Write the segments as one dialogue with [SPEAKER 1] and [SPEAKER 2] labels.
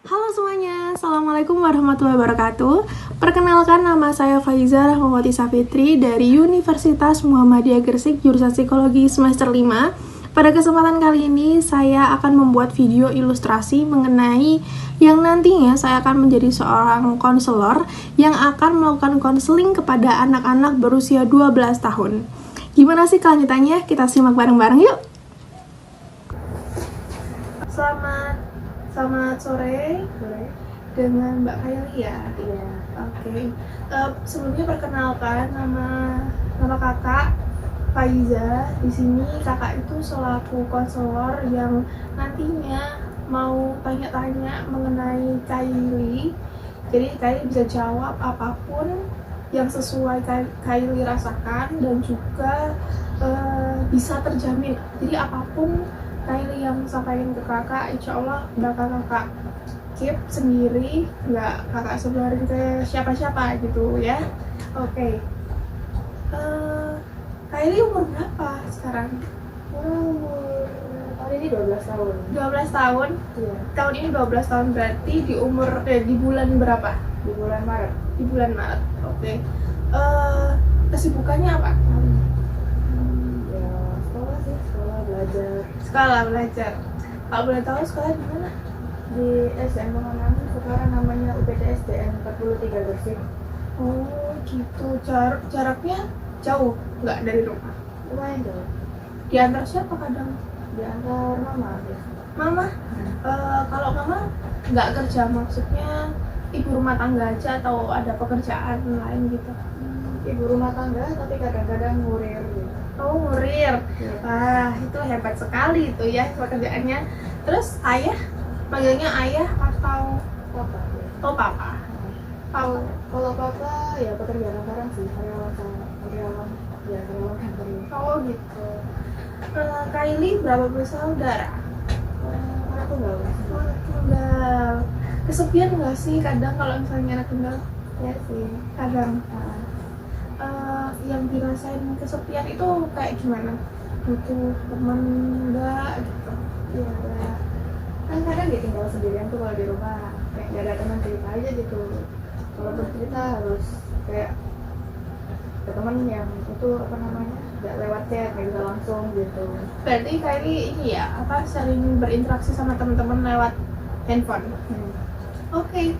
[SPEAKER 1] Halo semuanya, Assalamualaikum warahmatullahi wabarakatuh. Perkenalkan, nama saya Faiza Rahmawati Safitri dari Universitas Muhammadiyah Gresik, jurusan Psikologi semester 5. Pada kesempatan kali ini, saya akan membuat video ilustrasi mengenai yang nantinya saya akan menjadi seorang konselor yang akan melakukan konseling kepada anak-anak berusia 12 tahun. Gimana sih kelanjutannya? Kita simak bareng-bareng yuk! Selamat sore dengan Mbak Kaili ya.
[SPEAKER 2] Iya.
[SPEAKER 1] Oke. Sebelumnya perkenalkan nama kakak Faiza. Di sini kakak itu selaku konselor yang nantinya mau tanya-tanya mengenai Kaili. Jadi Kaili bisa jawab apapun yang sesuai Kaili rasakan dan juga bisa terjamin. Jadi apapun Kaili yang sampaikan ke kakak, insya Allah bakal kakak keep sendiri, nggak kakak sebarin ke siapa-siapa gitu ya. Oke. Kaili umur berapa sekarang?
[SPEAKER 2] Tahun ini 12 tahun.
[SPEAKER 1] 12 tahun?
[SPEAKER 2] Iya.
[SPEAKER 1] Tahun ini 12 tahun berarti di bulan berapa?
[SPEAKER 2] Di bulan Maret.
[SPEAKER 1] Di bulan Maret, oke. Kesibukannya apa?
[SPEAKER 2] Ya sekolah sih, sekolah belajar
[SPEAKER 1] Sekolah belajar. Kalau boleh tahu sekolah di mana?
[SPEAKER 2] di SM Pengenang, sekarang namanya UPTSDN 43 Gresik.
[SPEAKER 1] Oh gitu, jaraknya jauh nggak dari rumah?
[SPEAKER 2] Lumayan jauh.
[SPEAKER 1] Diantar siapa kadang?
[SPEAKER 2] Diantar mama.
[SPEAKER 1] Mama? Kalau mama nggak kerja, maksudnya ibu rumah tangga aja atau ada pekerjaan lain gitu?
[SPEAKER 2] Ibu rumah tangga tapi kadang-kadang ngurir gitu.
[SPEAKER 1] Oh, ngurir.
[SPEAKER 2] Iya.
[SPEAKER 1] Wah, itu hebat sekali itu ya pekerjaannya. Terus ayah, panggilnya ayah atau
[SPEAKER 2] Papa. Ya.
[SPEAKER 1] papa? Papa.
[SPEAKER 2] Kalau papa ya pekerjaan kantoran sih, karyawan kantor.
[SPEAKER 1] Oh gitu. Kaili berapa bersaudara?
[SPEAKER 2] Anak tunggal.
[SPEAKER 1] Oh, anak tunggal. Kesepian nggak sih kadang kalau misalnya anak tunggal?
[SPEAKER 2] Ya sih.
[SPEAKER 1] Kadang. Yang dirasain kesepian itu kayak gimana? Butuh teman nggak gitu?
[SPEAKER 2] Iya, kan kadang ditinggal sendirian tuh kalau di rumah, kayak gak ada teman cerita aja gitu. Kalau bercerita harus kayak ke teman yang itu gak lewat chat, kayak bisa langsung gitu.
[SPEAKER 1] Berarti Kaili ini ya, sering berinteraksi sama teman-teman lewat handphone. Oke.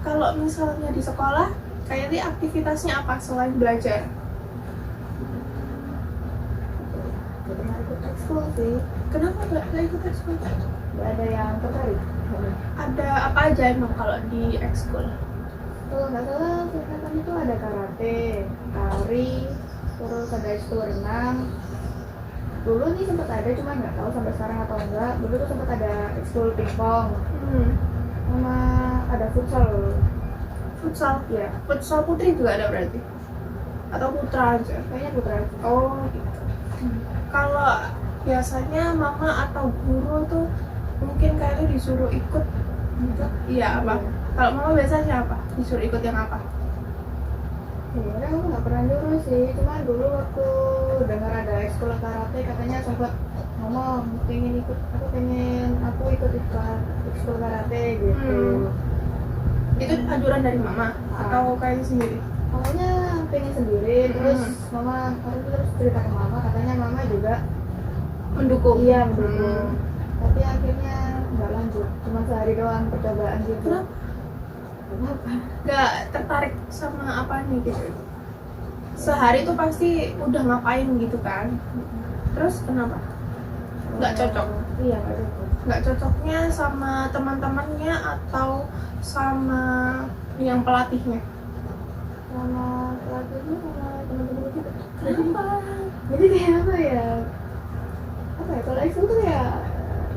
[SPEAKER 1] Kalau misalnya di sekolah, Kaili aktivitasnya apa selain belajar?
[SPEAKER 2] Gak pernah ikut ekskul sih,
[SPEAKER 1] Kenapa nggak ikut ekskul?
[SPEAKER 2] gak ada yang tertarik.
[SPEAKER 1] Ada apa aja emang kalau di ekskul?
[SPEAKER 2] Kalau nggak salah singkatan itu ada karate, tari, terus ada ekskul renang. Dulu nih sempat ada, cuma nggak tahu sampai sekarang atau enggak. Dulu tuh sempat ada ekskul pingpong, sama ada futsal.
[SPEAKER 1] Futsal?
[SPEAKER 2] Ya,
[SPEAKER 1] Futsal putri juga ada berarti? Atau putra aja?
[SPEAKER 2] kayaknya putra aja.
[SPEAKER 1] Oh gitu. Kalau biasanya mama atau guru tuh mungkin Kaili disuruh ikut gitu? Iya apa? Kalau mama biasanya apa? Disuruh ikut yang apa?
[SPEAKER 2] Sebenarnya aku nggak pernah nyuruh sih, cuma dulu waktu dengar ada ekskul karate katanya sempat ngomong aku ikut ekskul karate gitu.
[SPEAKER 1] Itu anjuran dari mama atau Kaili sendiri?
[SPEAKER 2] Awalnya pengen sendiri, terus mama terus cerita ke mama, katanya mama juga
[SPEAKER 1] Mendukung?
[SPEAKER 2] iya mendukung. Tapi akhirnya nggak lanjut, cuma sehari doang percobaan gitu.
[SPEAKER 1] Kenapa? Nggak tertarik sama apanya gitu? Sehari tuh pasti udah ngapain gitu kan? Terus kenapa? Nggak cocok?
[SPEAKER 2] Iya nggak cocok.
[SPEAKER 1] Nggak cocoknya sama teman-temannya atau sama yang pelatihnya?
[SPEAKER 2] Sama pelatihnya sama teman-teman juga.
[SPEAKER 1] Kenapa?
[SPEAKER 2] Jadi kayak apa ya kalau ekskul tuh ya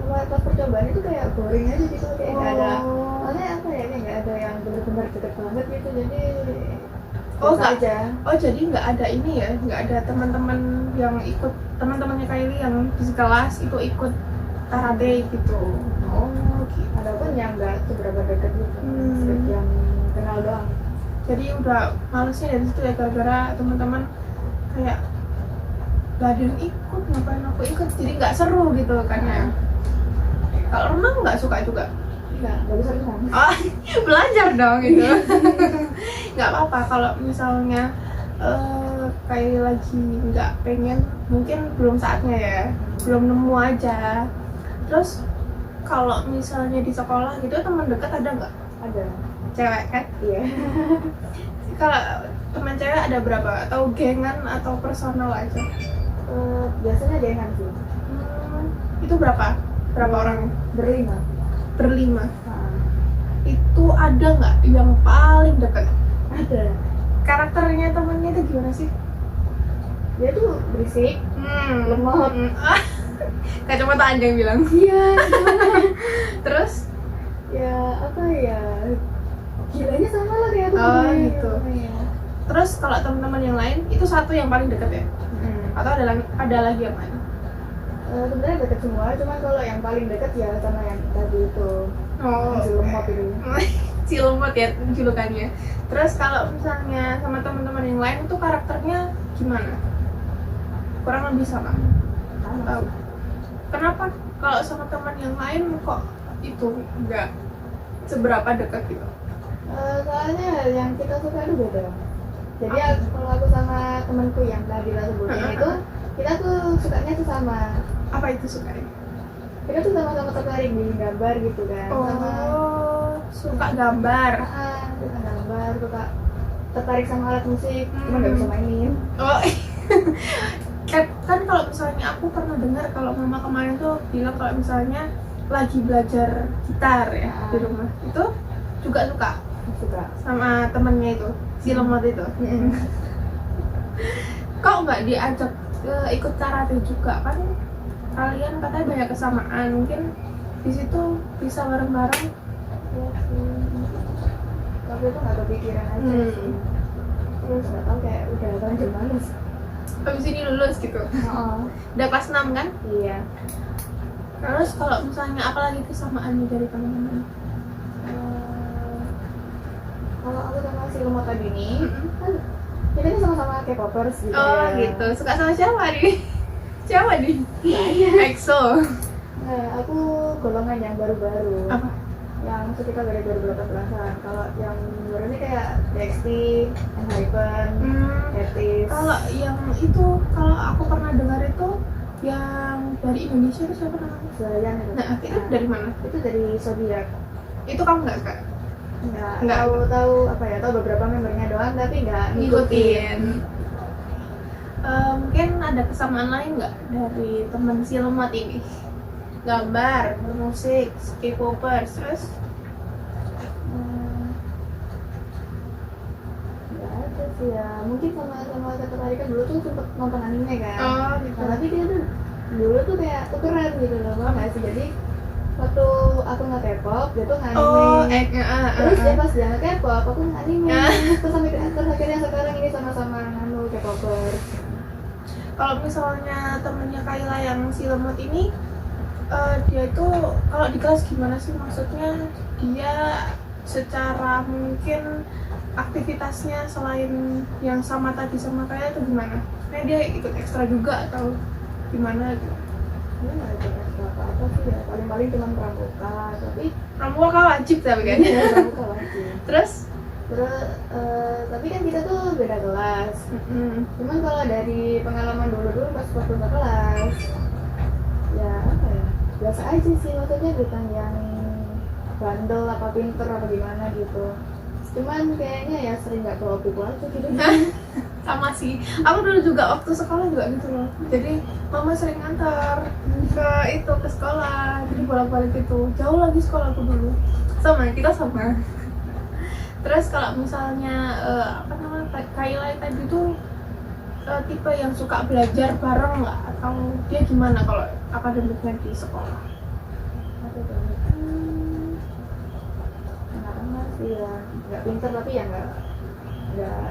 [SPEAKER 2] pas percobaan itu kayak boring aja gitu, kayak nggak ada soalnya kayak nggak ada yang benar-benar deket banget gitu, jadi biasa aja.
[SPEAKER 1] Jadi nggak ada ini ya, nggak ada teman-teman yang ikut, teman-temannya Kaili yang di kelas itu ikut karate gitu. Oh gitu.
[SPEAKER 2] Ada pun yang nggak seberapa deket gitu, yang kenal doang.
[SPEAKER 1] Jadi udah malesnya dari situ ya, gara-gara teman-teman kayak gak ada yang ikut, ngapain aku ikut, jadi nggak seru gitu kan ya. Kalau renang nggak suka juga?
[SPEAKER 2] nggak bisa renang.
[SPEAKER 1] Oh, belajar dong itu. Nggak apa-apa kalau misalnya kayak lagi nggak pengen, mungkin belum saatnya ya, belum nemu aja. Terus kalau misalnya di sekolah gitu teman dekat ada nggak?
[SPEAKER 2] Ada.
[SPEAKER 1] Cewek kan?
[SPEAKER 2] Iya.
[SPEAKER 1] Kalau teman cewek ada berapa? Atau gengan atau personal aja?
[SPEAKER 2] Biasanya gengan sih.
[SPEAKER 1] Itu berapa? Berapa orang?
[SPEAKER 2] Berlima.
[SPEAKER 1] Berlima.
[SPEAKER 2] Nah,
[SPEAKER 1] Itu ada nggak yang paling dekat?
[SPEAKER 2] ada.
[SPEAKER 1] Karakternya temennya itu gimana sih?
[SPEAKER 2] Dia tuh berisik, lemot.
[SPEAKER 1] Kacamata anjing bilang.
[SPEAKER 2] Iya.
[SPEAKER 1] Terus?
[SPEAKER 2] Ya apa ya? Gilanya sama lah kayak aku.
[SPEAKER 1] Oh, gitu.
[SPEAKER 2] Iya.
[SPEAKER 1] Terus kalau teman-teman yang lain itu satu yang paling dekat ya? Atau ada lagi yang lain?
[SPEAKER 2] Sebenarnya deket semua, cuman kalau yang paling deket ya sama yang tadi itu.
[SPEAKER 1] Oh,
[SPEAKER 2] Si lemot itu.
[SPEAKER 1] si lemot ya julukannya. Terus kalau misalnya sama teman-teman yang lain itu karakternya gimana? Kurang lebih sama.
[SPEAKER 2] Sama
[SPEAKER 1] Tahu.
[SPEAKER 2] sih.
[SPEAKER 1] Kenapa kalau sama teman yang lain kok itu enggak seberapa dekat gitu?
[SPEAKER 2] Soalnya yang kita suka itu beda. Jadi kalau aku sama temanku yang tadi lah sebutnya itu, kita tuh sukanya tuh sama.
[SPEAKER 1] Apa itu sukanya?
[SPEAKER 2] Kita tuh sama-sama tertarik di gambar gitu kan. Sama
[SPEAKER 1] Suka gambar.
[SPEAKER 2] suka gambar, suka tertarik sama alat musik, cuma nggak bisa mainin.
[SPEAKER 1] Oh, kan kalau misalnya aku pernah dengar kalau mama kemarin tuh bilang kalau misalnya lagi belajar gitar ya di rumah itu juga
[SPEAKER 2] Suka.
[SPEAKER 1] sama temennya itu si lemot itu. Kok nggak diajak ikut karate juga kan? Kalian katanya banyak kesamaan, mungkin di situ bisa bareng-bareng.
[SPEAKER 2] Ya sih. Tapi itu nggak kepikiran aja sih. Terus nggak tahu kayak udah terlanjur males.
[SPEAKER 1] Habis ini lulus gitu. Udah kelas 6 kan?
[SPEAKER 2] Iya.
[SPEAKER 1] Terus kalau misalnya apalagi kesamaannya dari teman-teman?
[SPEAKER 2] Kalau aku sama si lemot tadi ini, kan kita kan sama-sama K-popers gitu.
[SPEAKER 1] Oh
[SPEAKER 2] ya.
[SPEAKER 1] gitu. Suka sama siapa nih? Siapa nih? EXO.
[SPEAKER 2] Nah, aku golongan yang baru-baru.
[SPEAKER 1] Apa?
[SPEAKER 2] Yang sekitar dari 2018-an. Kalau yang baru ini kayak TXT, Hypen, Etis.
[SPEAKER 1] Kalau yang itu, kalau aku pernah dengar itu yang dari Indonesia itu siapa namanya?
[SPEAKER 2] Zayan itu.
[SPEAKER 1] Nah, itu dari mana?
[SPEAKER 2] Itu dari Zodiac.
[SPEAKER 1] Itu kamu nggak suka?
[SPEAKER 2] Nggak tahu apa ya, tahu beberapa membernya doang tapi nggak ngikutin.
[SPEAKER 1] Mungkin ada kesamaan lain nggak dari teman si lemot ini? Gambar, bermusik, K-popers, terus?
[SPEAKER 2] Nggak ada sih ya, mungkin sama ketertarikan dulu tuh sempet nonton anime kan.
[SPEAKER 1] Oh gitu.
[SPEAKER 2] Nah, tapi dia tuh dulu tuh kayak tukeran gitu loh, nggak sih? Jadi waktu aku nggak K-pop, dia tuh nge-anime. Terus dia pas dia nge-K-pop, aku nge-anime. Terus akhirnya sekarang ini sama-sama K-popers.
[SPEAKER 1] Kalau misalnya temennya Kayla yang si lemot ini, dia itu kalau di kelas gimana sih? Maksudnya dia secara mungkin aktivitasnya selain yang sama tadi sama Kayla itu gimana? Kayak dia ikut ekstra juga atau gimana gitu?
[SPEAKER 2] Dia nggak ada ekstra apa-apa sih ya, paling-paling cuma pramuka,
[SPEAKER 1] Pramuka wajib tapi kan?
[SPEAKER 2] Iya, pramuka wajib.
[SPEAKER 1] Terus?
[SPEAKER 2] Tapi kan kita tuh beda kelas. Cuman kalau dari pengalaman dulu pas waktu ke kelas, ya apa ya, biasa aja sih, maksudnya bukan yang bandel apa pinter apa gimana gitu. Cuman kayaknya ya sering nggak bawa buku aja gitu.
[SPEAKER 1] Sama sih, aku dulu juga waktu sekolah juga gitu loh. Jadi mama sering antar ke sekolah, jadi bolak-balik itu. Jauh lagi sekolahku dulu. Sama, kita sama. Terus kalau misalnya Kayla tadi tuh tipe yang suka belajar bareng nggak? Atau dia gimana kalau akademiknya di sekolah?
[SPEAKER 2] Anak-anak sih ya, nggak pinter tapi ya nggak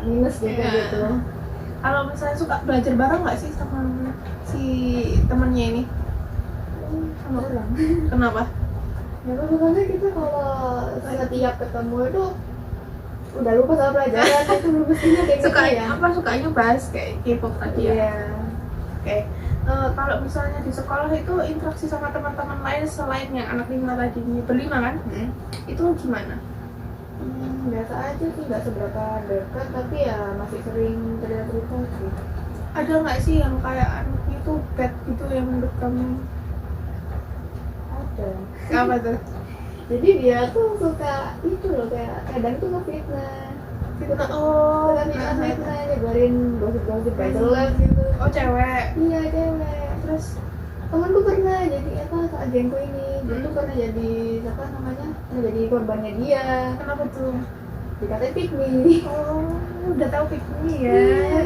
[SPEAKER 2] minus juga gitu.
[SPEAKER 1] Kalau misalnya suka belajar bareng nggak sih sama si temennya ini?
[SPEAKER 2] Sama orang.
[SPEAKER 1] Kenapa?
[SPEAKER 2] Ya karena kita kalau setiap ketemu itu udah lupa sama pelajaran itu mestinya kayak
[SPEAKER 1] Suka
[SPEAKER 2] gitu ya.
[SPEAKER 1] apa? Sukanya bahas kayak K-pop tadi ya?
[SPEAKER 2] Iya.
[SPEAKER 1] Oke. Kalau misalnya di sekolah itu interaksi sama teman-teman lain selain yang anak 5 tadi, berlima kan? Itu gimana?
[SPEAKER 2] Biasa aja sih, nggak seberapa dekat, tapi ya masih sering cerita-cerita sih.
[SPEAKER 1] Ada nggak sih yang kayak anaknya tuh bad gitu yang menurut kamu?
[SPEAKER 2] Ada.
[SPEAKER 1] Apa tuh?
[SPEAKER 2] Jadi dia tuh suka itu loh, kayak kadang tuh ngefitnah.
[SPEAKER 1] Oh,
[SPEAKER 2] Suka fitnah, nyebarin gosip-gosip gak jelas gitu.
[SPEAKER 1] oh cewek.
[SPEAKER 2] Iya, cewek. Terus temanku pernah jadi apa, saat gengku ini dia tuh pernah jadi apa namanya, pernah jadi korbannya dia.
[SPEAKER 1] Kenapa tuh?
[SPEAKER 2] Dikatain pick me.
[SPEAKER 1] Oh, udah tahu pick me ya.
[SPEAKER 2] Iya.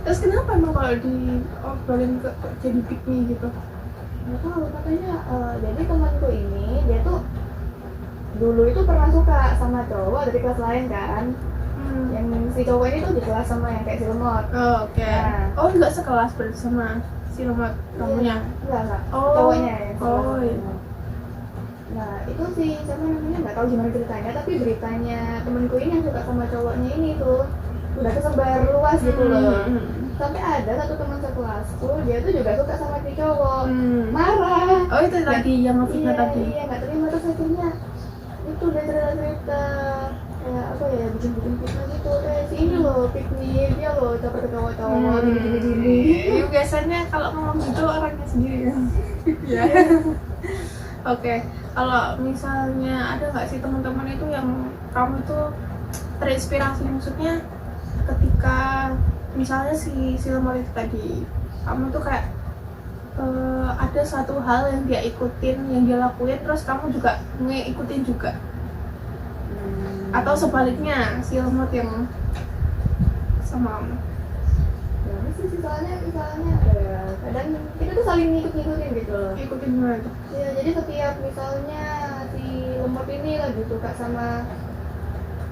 [SPEAKER 1] Terus kenapa emang kalau di obrolin ke jadi pick me gitu?
[SPEAKER 2] Nggak tahu, katanya jadi temanku ini dia tuh dulu itu pernah suka sama cowok dari kelas lain kan. Yang si cowok ini tuh di kelas sama yang kayak si lemot.
[SPEAKER 1] Oh, oke.
[SPEAKER 2] Nah.
[SPEAKER 1] Oh, nggak sekelas berarti sama si lemot kamunya?
[SPEAKER 2] Enggak.
[SPEAKER 1] Oh.
[SPEAKER 2] Cowoknya yang
[SPEAKER 1] Oh, iya.
[SPEAKER 2] Nah, itu sih siapa namanya, nggak tahu gimana ceritanya, tapi beritanya temenku ini yang suka sama cowoknya ini tuh udah kesebar luas gitu loh. Sampai ada satu teman sekelasku, dia tuh juga suka sama si cowok. Marah.
[SPEAKER 1] Oh, itu tadi yang ngefitnah tadi.
[SPEAKER 2] Iya, nggak terima, terus akhirnya itu udah cerita-cerita kayak apa ya, bikin fitnah gitu. Si ini loh, pick me, dia loh caper ke cowok-cowok gini.
[SPEAKER 1] Ini biasanya kalau ngomong gitu orangnya sendiri ya. Ya. Oke, kalau misalnya ada nggak sih teman-teman itu yang kamu tuh terinspirasi, maksudnya ketika misalnya si lemot itu tadi, kamu tuh kayak ada satu hal yang dia ikutin, yang dia lakuin, terus kamu juga ngikutin juga, atau sebaliknya si lemot yang sama kamu?
[SPEAKER 2] Ya sih, misalnya ya, kadang kita tuh saling ngikutin gitu loh.
[SPEAKER 1] Ikutin gimana tuh?
[SPEAKER 2] Ya, jadi setiap misalnya si lemot ini lagi suka sama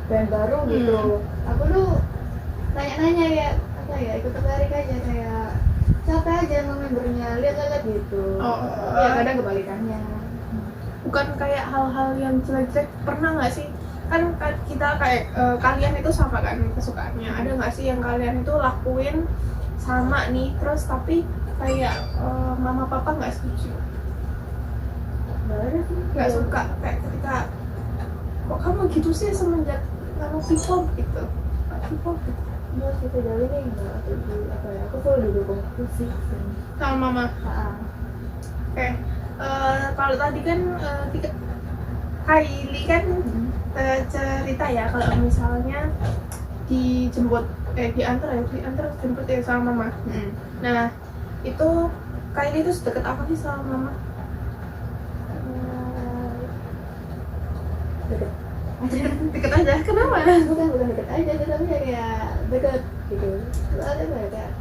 [SPEAKER 2] band baru gitu, aku tuh nanya-nanya ya, apa ya, ikut tertarik aja, kayak siapa aja sama membernya, lihat gitu. Ya kadang kebalikannya.
[SPEAKER 1] Bukan kayak hal-hal yang jelek-jelek, pernah nggak sih? Kan kita kayak kalian itu sama kan kesukaannya, ada nggak sih yang kalian itu lakuin sama nih, terus tapi kayak mama papa nggak setuju,
[SPEAKER 2] Nggak ada sih.
[SPEAKER 1] nggak suka, kayak ketika kok kamu gitu sih semenjak kamu K-pop gitu, K-pop gitu.
[SPEAKER 2] Nggak sih, sejauh ini nggak. Apa ya, aku full didukung sih
[SPEAKER 1] Sama mama. Oke, kalau tadi kan Kylie kan cerita ya kalau misalnya dijemput diantar jemput ya sama mama. Nah, itu Kylie itu sedekat apa sih sama mama? Deket aja. Kenapa?
[SPEAKER 2] Bukan deket aja sih, tapi ya kayak deket gitu. Soalnya apa ya, kayak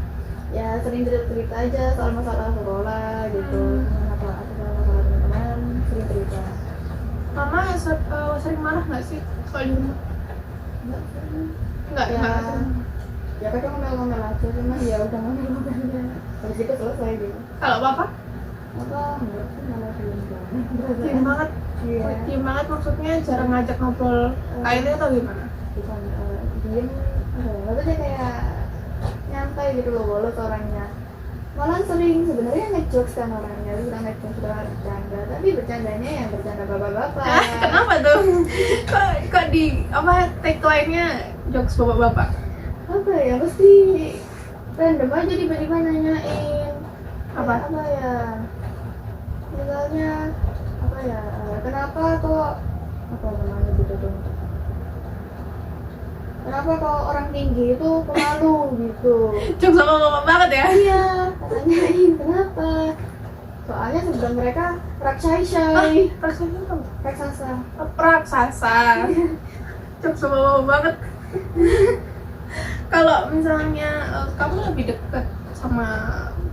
[SPEAKER 2] ya sering cerita aja soal masalah sekolah gitu, apa masalah teman-teman, sering cerita.
[SPEAKER 1] Mama sering marah nggak sih soal di rumah? Nggak
[SPEAKER 2] Ya,
[SPEAKER 1] sering.
[SPEAKER 2] ya kadang ngomel-ngomel aja, cuma ya udah ngomel-ngomelnya habis itu selesai gitu.
[SPEAKER 1] Kalau papa?
[SPEAKER 2] Apa enggak sih, malah
[SPEAKER 1] Diem banget.
[SPEAKER 2] Iya.
[SPEAKER 1] Diem banget maksudnya jarang ngajak ngobrol Kylie atau gimana?
[SPEAKER 2] Bukan diem, nggak tahu deh, kayak nyantai gitu loh, bolos orangnya. Malah sering sebenarnya ngejokes kan orangnya, suka ngejokes, suka bercanda, tapi bercandanya yang bercanda bapak-bapak.
[SPEAKER 1] Kenapa tuh? kok di apa tagline-nya jokes bapak-bapak?
[SPEAKER 2] Apa ya, pasti random aja tiba-tiba nanyain
[SPEAKER 1] Apa?
[SPEAKER 2] apa ya, misalnya apa ya, kenapa kok apa namanya gitu tuh, kenapa kok orang tinggi itu pemalu gitu.
[SPEAKER 1] Jokes sama bapak banget ya?
[SPEAKER 2] Iya, tanyain kenapa, soalnya sebelum mereka raksasa.
[SPEAKER 1] Raksasa. Jokes sama bapak banget. Kalau misalnya kamu lebih dekat sama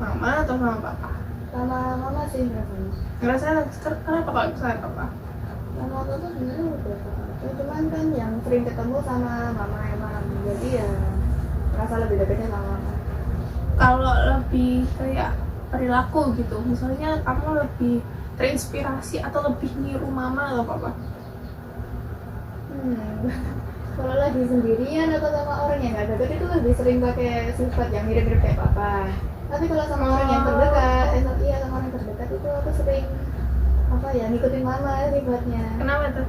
[SPEAKER 1] mama atau sama papa?
[SPEAKER 2] Sama mama sih rasanya.
[SPEAKER 1] Ngerasa kenapa kalau misalnya papa?
[SPEAKER 2] Sama aku tuh sebenarnya udah apa, cuman kan yang sering ketemu sama mama emang, jadi ya merasa lebih dekatnya sama mama.
[SPEAKER 1] Kalau lebih kayak perilaku gitu, misalnya kamu lebih terinspirasi atau lebih niru mama atau papa?
[SPEAKER 2] Kalau lagi sendirian atau sama orang yang nggak dekat itu lebih sering pakai sifat yang mirip-mirip kayak papa. Tapi kalau sama orang yang terdekat, iya sama orang terdekat itu aku sering apa ya ngikutin mama ribetnya.
[SPEAKER 1] Kenapa tuh?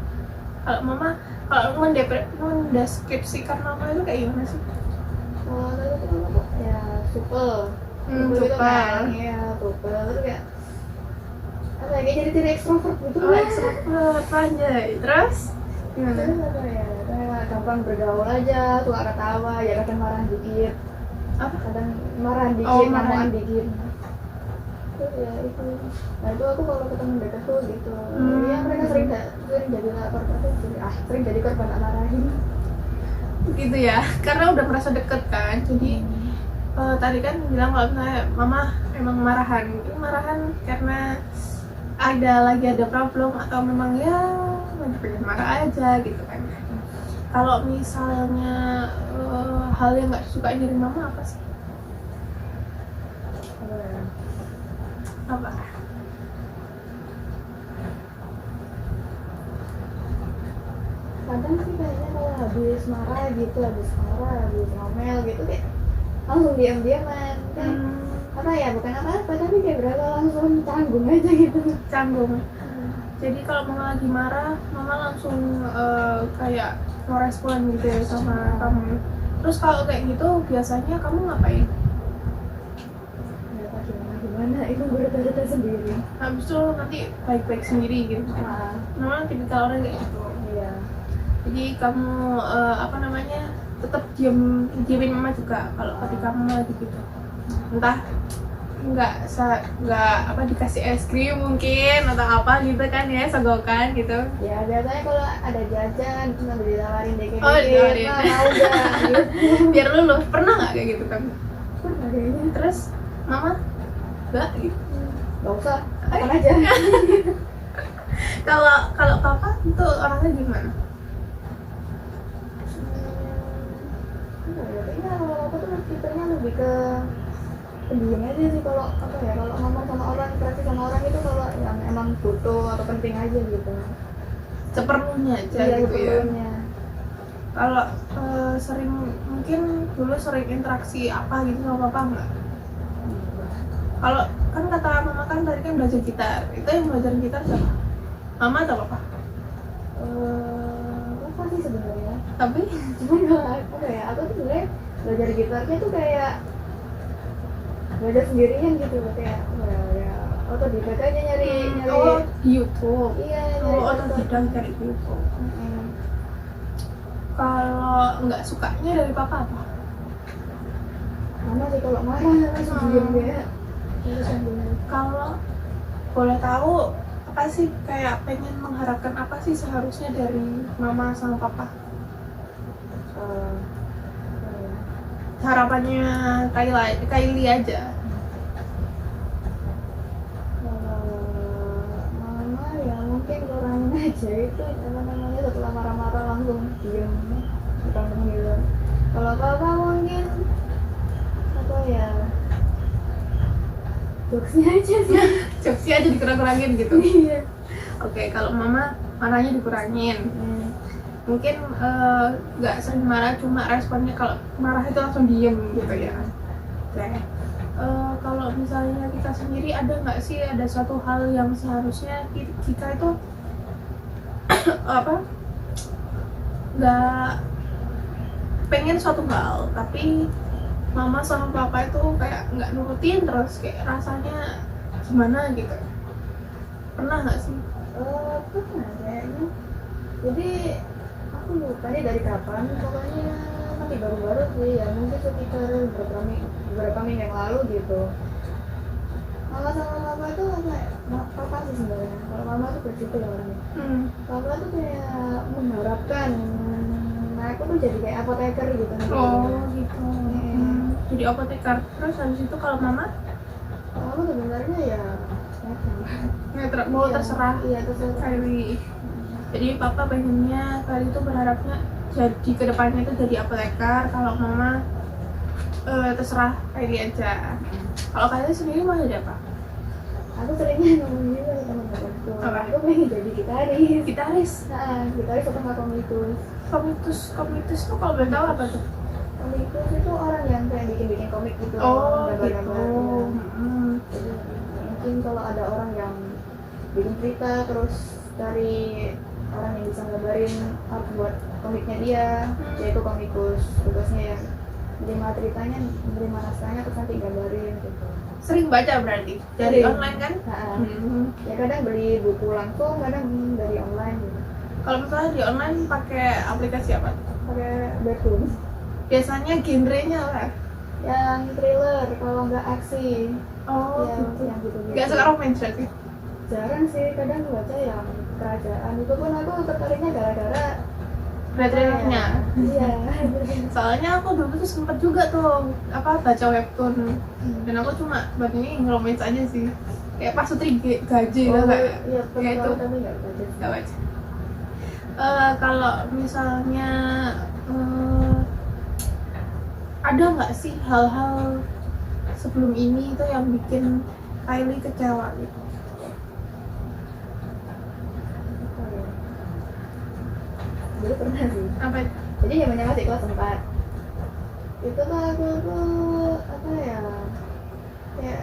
[SPEAKER 1] Kalau mama, kalau mendeskripsikan mama itu kayak gimana sih?
[SPEAKER 2] Kalau itu mama ya supel, itu
[SPEAKER 1] Supel.
[SPEAKER 2] kan, ya supel itu kayak apa ya, kayak jadi diri ekstrovert gitu
[SPEAKER 1] Oh,
[SPEAKER 2] lah.
[SPEAKER 1] ekstrovert aja. Terus gimana?
[SPEAKER 2] Terus apa ya, kayak gampang bergaul aja, suka ketawa, ya kadang marah dikit.
[SPEAKER 1] Apa?
[SPEAKER 2] Kadang marah dikit,
[SPEAKER 1] Oh,
[SPEAKER 2] ngamuan
[SPEAKER 1] marah.
[SPEAKER 2] dikit. Terus ya itu. Nah itu aku kalau ketemu mereka tuh gitu. Ya mereka sering jadi korban sering jadi korban marahin.
[SPEAKER 1] Gitu ya, karena udah merasa deket kan. Jadi tadi kan bilang kalau misalnya mama emang marahan, itu marahan karena ada problem atau memang ya lagi pengen marah aja gitu kan. Kalau misalnya hal yang nggak suka dari mama apa sih? Apa?
[SPEAKER 2] Kadang sih kayaknya kalau habis marah gitu, habis ngomel gitu kayak langsung diam-diaman kan. Apa ya, bukan apa-apa tapi kayak berapa langsung canggung aja gitu.
[SPEAKER 1] Canggung. Jadi kalau mama lagi marah, mama langsung kayak merespon gitu ya sama kamu. Terus kalau kayak gitu biasanya kamu ngapain?
[SPEAKER 2] Nggak tahu gimana itu berita sendiri.
[SPEAKER 1] Habis itu nanti baik-baik sendiri gitu. Mama tipikal orang kayak gitu.
[SPEAKER 2] Iya.
[SPEAKER 1] Jadi kamu apa namanya, tetap diemin mama juga kalau ketika mama lagi gitu. Entah nggak apa dikasih es krim mungkin atau apa gitu kan ya, sogokan gitu.
[SPEAKER 2] Ya biasanya kalau ada jajan cuma ditawarin deh kayak
[SPEAKER 1] Oh,
[SPEAKER 2] gitu.
[SPEAKER 1] ditawarin.
[SPEAKER 2] Nah, mau gak gitu.
[SPEAKER 1] Biar lulu. Pernah nggak kayak gitu kamu?
[SPEAKER 2] Pernah kayaknya.
[SPEAKER 1] Terus mama nggak gitu.
[SPEAKER 2] Gak usah, makan aja.
[SPEAKER 1] Kalau papa itu orangnya gimana?
[SPEAKER 2] Kayaknya kalau aku tuh tipenya lebih ke pendiam aja sih. Kalau apa ya, kalau ngomong sama orang, interaksi sama orang itu kalau yang emang butuh atau penting aja gitu.
[SPEAKER 1] Seperlunya aja
[SPEAKER 2] Iya,
[SPEAKER 1] gitu ya.
[SPEAKER 2] seperlunya.
[SPEAKER 1] Kalau sering, mungkin dulu sering interaksi apa gitu sama papa nggak? Kalau kan kata mama kan tadi kan belajar gitar, itu yang belajar gitar siapa? Mama atau papa?
[SPEAKER 2] Apa sih sebenarnya?
[SPEAKER 1] Tapi
[SPEAKER 2] Cuman kalau apa ya, aku tuh sebenarnya belajar gitarnya tuh kayak belajar sendirian gitu, kayak ya otodidak aja nyari.
[SPEAKER 1] oh di YouTube.
[SPEAKER 2] Iya,
[SPEAKER 1] Oh, otodidak dari YouTube. Kalau nggak sukanya dari papa apa?
[SPEAKER 2] Mama sih kalau marah langsung diem dia.
[SPEAKER 1] Kalau boleh tahu apa sih, kayak pengen mengharapkan apa sih seharusnya dari mama sama papa? Harapannya Kylie aja.
[SPEAKER 2] Mama ya mungkin kurangin aja itu apa namanya, setelah marah-marah langsung diem bukan gitu. Kalau papa mungkin apa ya, jokesnya aja sih.
[SPEAKER 1] Jokesnya aja dikurang-kurangin gitu.
[SPEAKER 2] Iya.
[SPEAKER 1] Oke, kalau mama marahnya dikurangin. Mungkin nggak sering marah, cuma responnya kalau marah itu langsung diem gitu ya. Oke. Kalau misalnya kita sendiri ada nggak sih ada suatu hal yang seharusnya kita itu apa, nggak pengen suatu hal tapi mama sama papa itu kayak nggak nurutin terus, kayak rasanya gimana gitu? Pernah nggak sih?
[SPEAKER 2] Pernah kayaknya. Jadi aku lupa nih dari kapan, pokoknya masih baru-baru sih ya, mungkin sekitar beberapa minggu yang lalu gitu. Mama sama papa itu kayak papa sih sebenarnya. Kalau mama tuh begitu ya orangnya. Papa tuh kayak mengharapkan aku tuh jadi kayak apoteker gitu.
[SPEAKER 1] Oh gitu. Jadi apoteker. Terus habis itu kalau mama?
[SPEAKER 2] Mama sebenarnya ya
[SPEAKER 1] Mau terserah.
[SPEAKER 2] Iya, terserah.
[SPEAKER 1] Kylie. Jadi papa pengennya Kylie itu berharapnya jadi kedepannya itu jadi apoteker. Kalau mama terserah Kylie aja. Kalau Kylie sendiri mau jadi apa?
[SPEAKER 2] Aku seringnya ngomong gitu sama teman-temanku.
[SPEAKER 1] Apa?
[SPEAKER 2] Aku pengen jadi gitaris.
[SPEAKER 1] Gitaris.
[SPEAKER 2] Nah, gitaris atau nggak komikus.
[SPEAKER 1] Komitus tuh kalau boleh tahu apa tuh?
[SPEAKER 2] Komikus itu orang yang kayak bikin komik gitu.
[SPEAKER 1] Oh
[SPEAKER 2] gambar-gambar.
[SPEAKER 1] gitu.
[SPEAKER 2] mungkin kalau ada orang yang bikin cerita terus cari orang yang bisa ngabarin art buat komiknya dia, yaitu komikus, tugasnya yang menerima ceritanya, menerima naskahnya terus nanti gambarin gitu.
[SPEAKER 1] Sering baca berarti dari
[SPEAKER 2] Sering.
[SPEAKER 1] online kan?
[SPEAKER 2] Ya kadang beli buku langsung, kadang dari online gitu.
[SPEAKER 1] Kalau misalnya di online pakai aplikasi apa?
[SPEAKER 2] Pakai Webtoon.
[SPEAKER 1] Biasanya genrenya apa?
[SPEAKER 2] Yang thriller, kalau nggak aksi.
[SPEAKER 1] Oh
[SPEAKER 2] Ya,
[SPEAKER 1] gitu.
[SPEAKER 2] yang gitu.
[SPEAKER 1] Nggak suka romance berarti?
[SPEAKER 2] Jarang sih, kadang baca yang kerajaan. Itu pun aku tertariknya gara-gara
[SPEAKER 1] Trailernya.
[SPEAKER 2] Iya.
[SPEAKER 1] Soalnya aku dulu tuh sempet juga tuh baca webtoon dan aku cuma buat ini ngeromance aja sih, kayak Pasutri Gaji lah kayak
[SPEAKER 2] Iya,
[SPEAKER 1] kayak itu
[SPEAKER 2] tapi nggak baca.
[SPEAKER 1] nggak baca. Kalau misalnya ada nggak sih hal-hal sebelum ini itu yang bikin Kylie kecewa gitu?
[SPEAKER 2] Dulu pernah sih.
[SPEAKER 1] Apa?
[SPEAKER 2] Jadi zamannya masih kelas 4. Itu tuh aku tuh apa ya? Kayak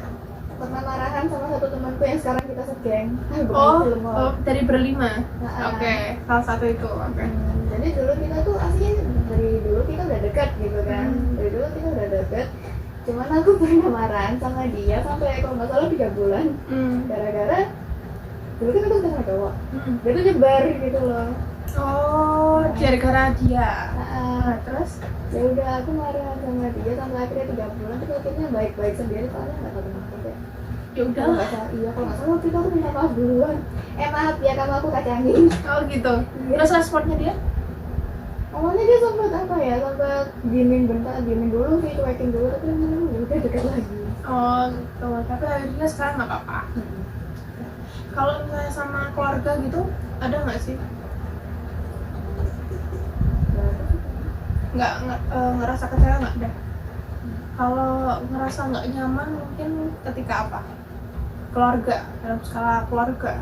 [SPEAKER 2] pernah marahan sama satu temanku yang sekarang kita segeng.
[SPEAKER 1] Oh, dari berlima.
[SPEAKER 2] Nah,
[SPEAKER 1] Oke, salah satu itu. Oke.
[SPEAKER 2] Jadi dulu kita tuh aslinya dari dulu kita udah dekat gitu kan. Dari dulu kita udah dekat. Cuman aku pernah marahan sama dia sampai kalau nggak salah 3 bulan. Gara-gara dulu kan aku suka sama cowok. Dia tuh nyebar gitu loh.
[SPEAKER 1] Oh, gara-gara dia.
[SPEAKER 2] Terus ya udah aku marah sama dia sampai akhirnya 3 bulan terus akhirnya baik-baik sendiri soalnya nggak tahu kenapa kayak
[SPEAKER 1] Ya udah.
[SPEAKER 2] kalau nggak salah iya kalau nggak salah waktu itu aku minta maaf duluan maaf ya kamu aku kacangin.
[SPEAKER 1] Oh gitu. Terus responnya dia?
[SPEAKER 2] Awalnya dia sempat apa ya sempat diemin dulu sih cuekin dulu tapi ya udah dekat lagi.
[SPEAKER 1] Oh gitu. Tapi akhirnya sekarang nggak apa-apa. Kalau misalnya sama keluarga gitu, ada nggak sih? Nggak ngerasa kecewa nggak ada. Kalau ngerasa nggak nyaman mungkin ketika apa? Keluarga, dalam skala keluarga.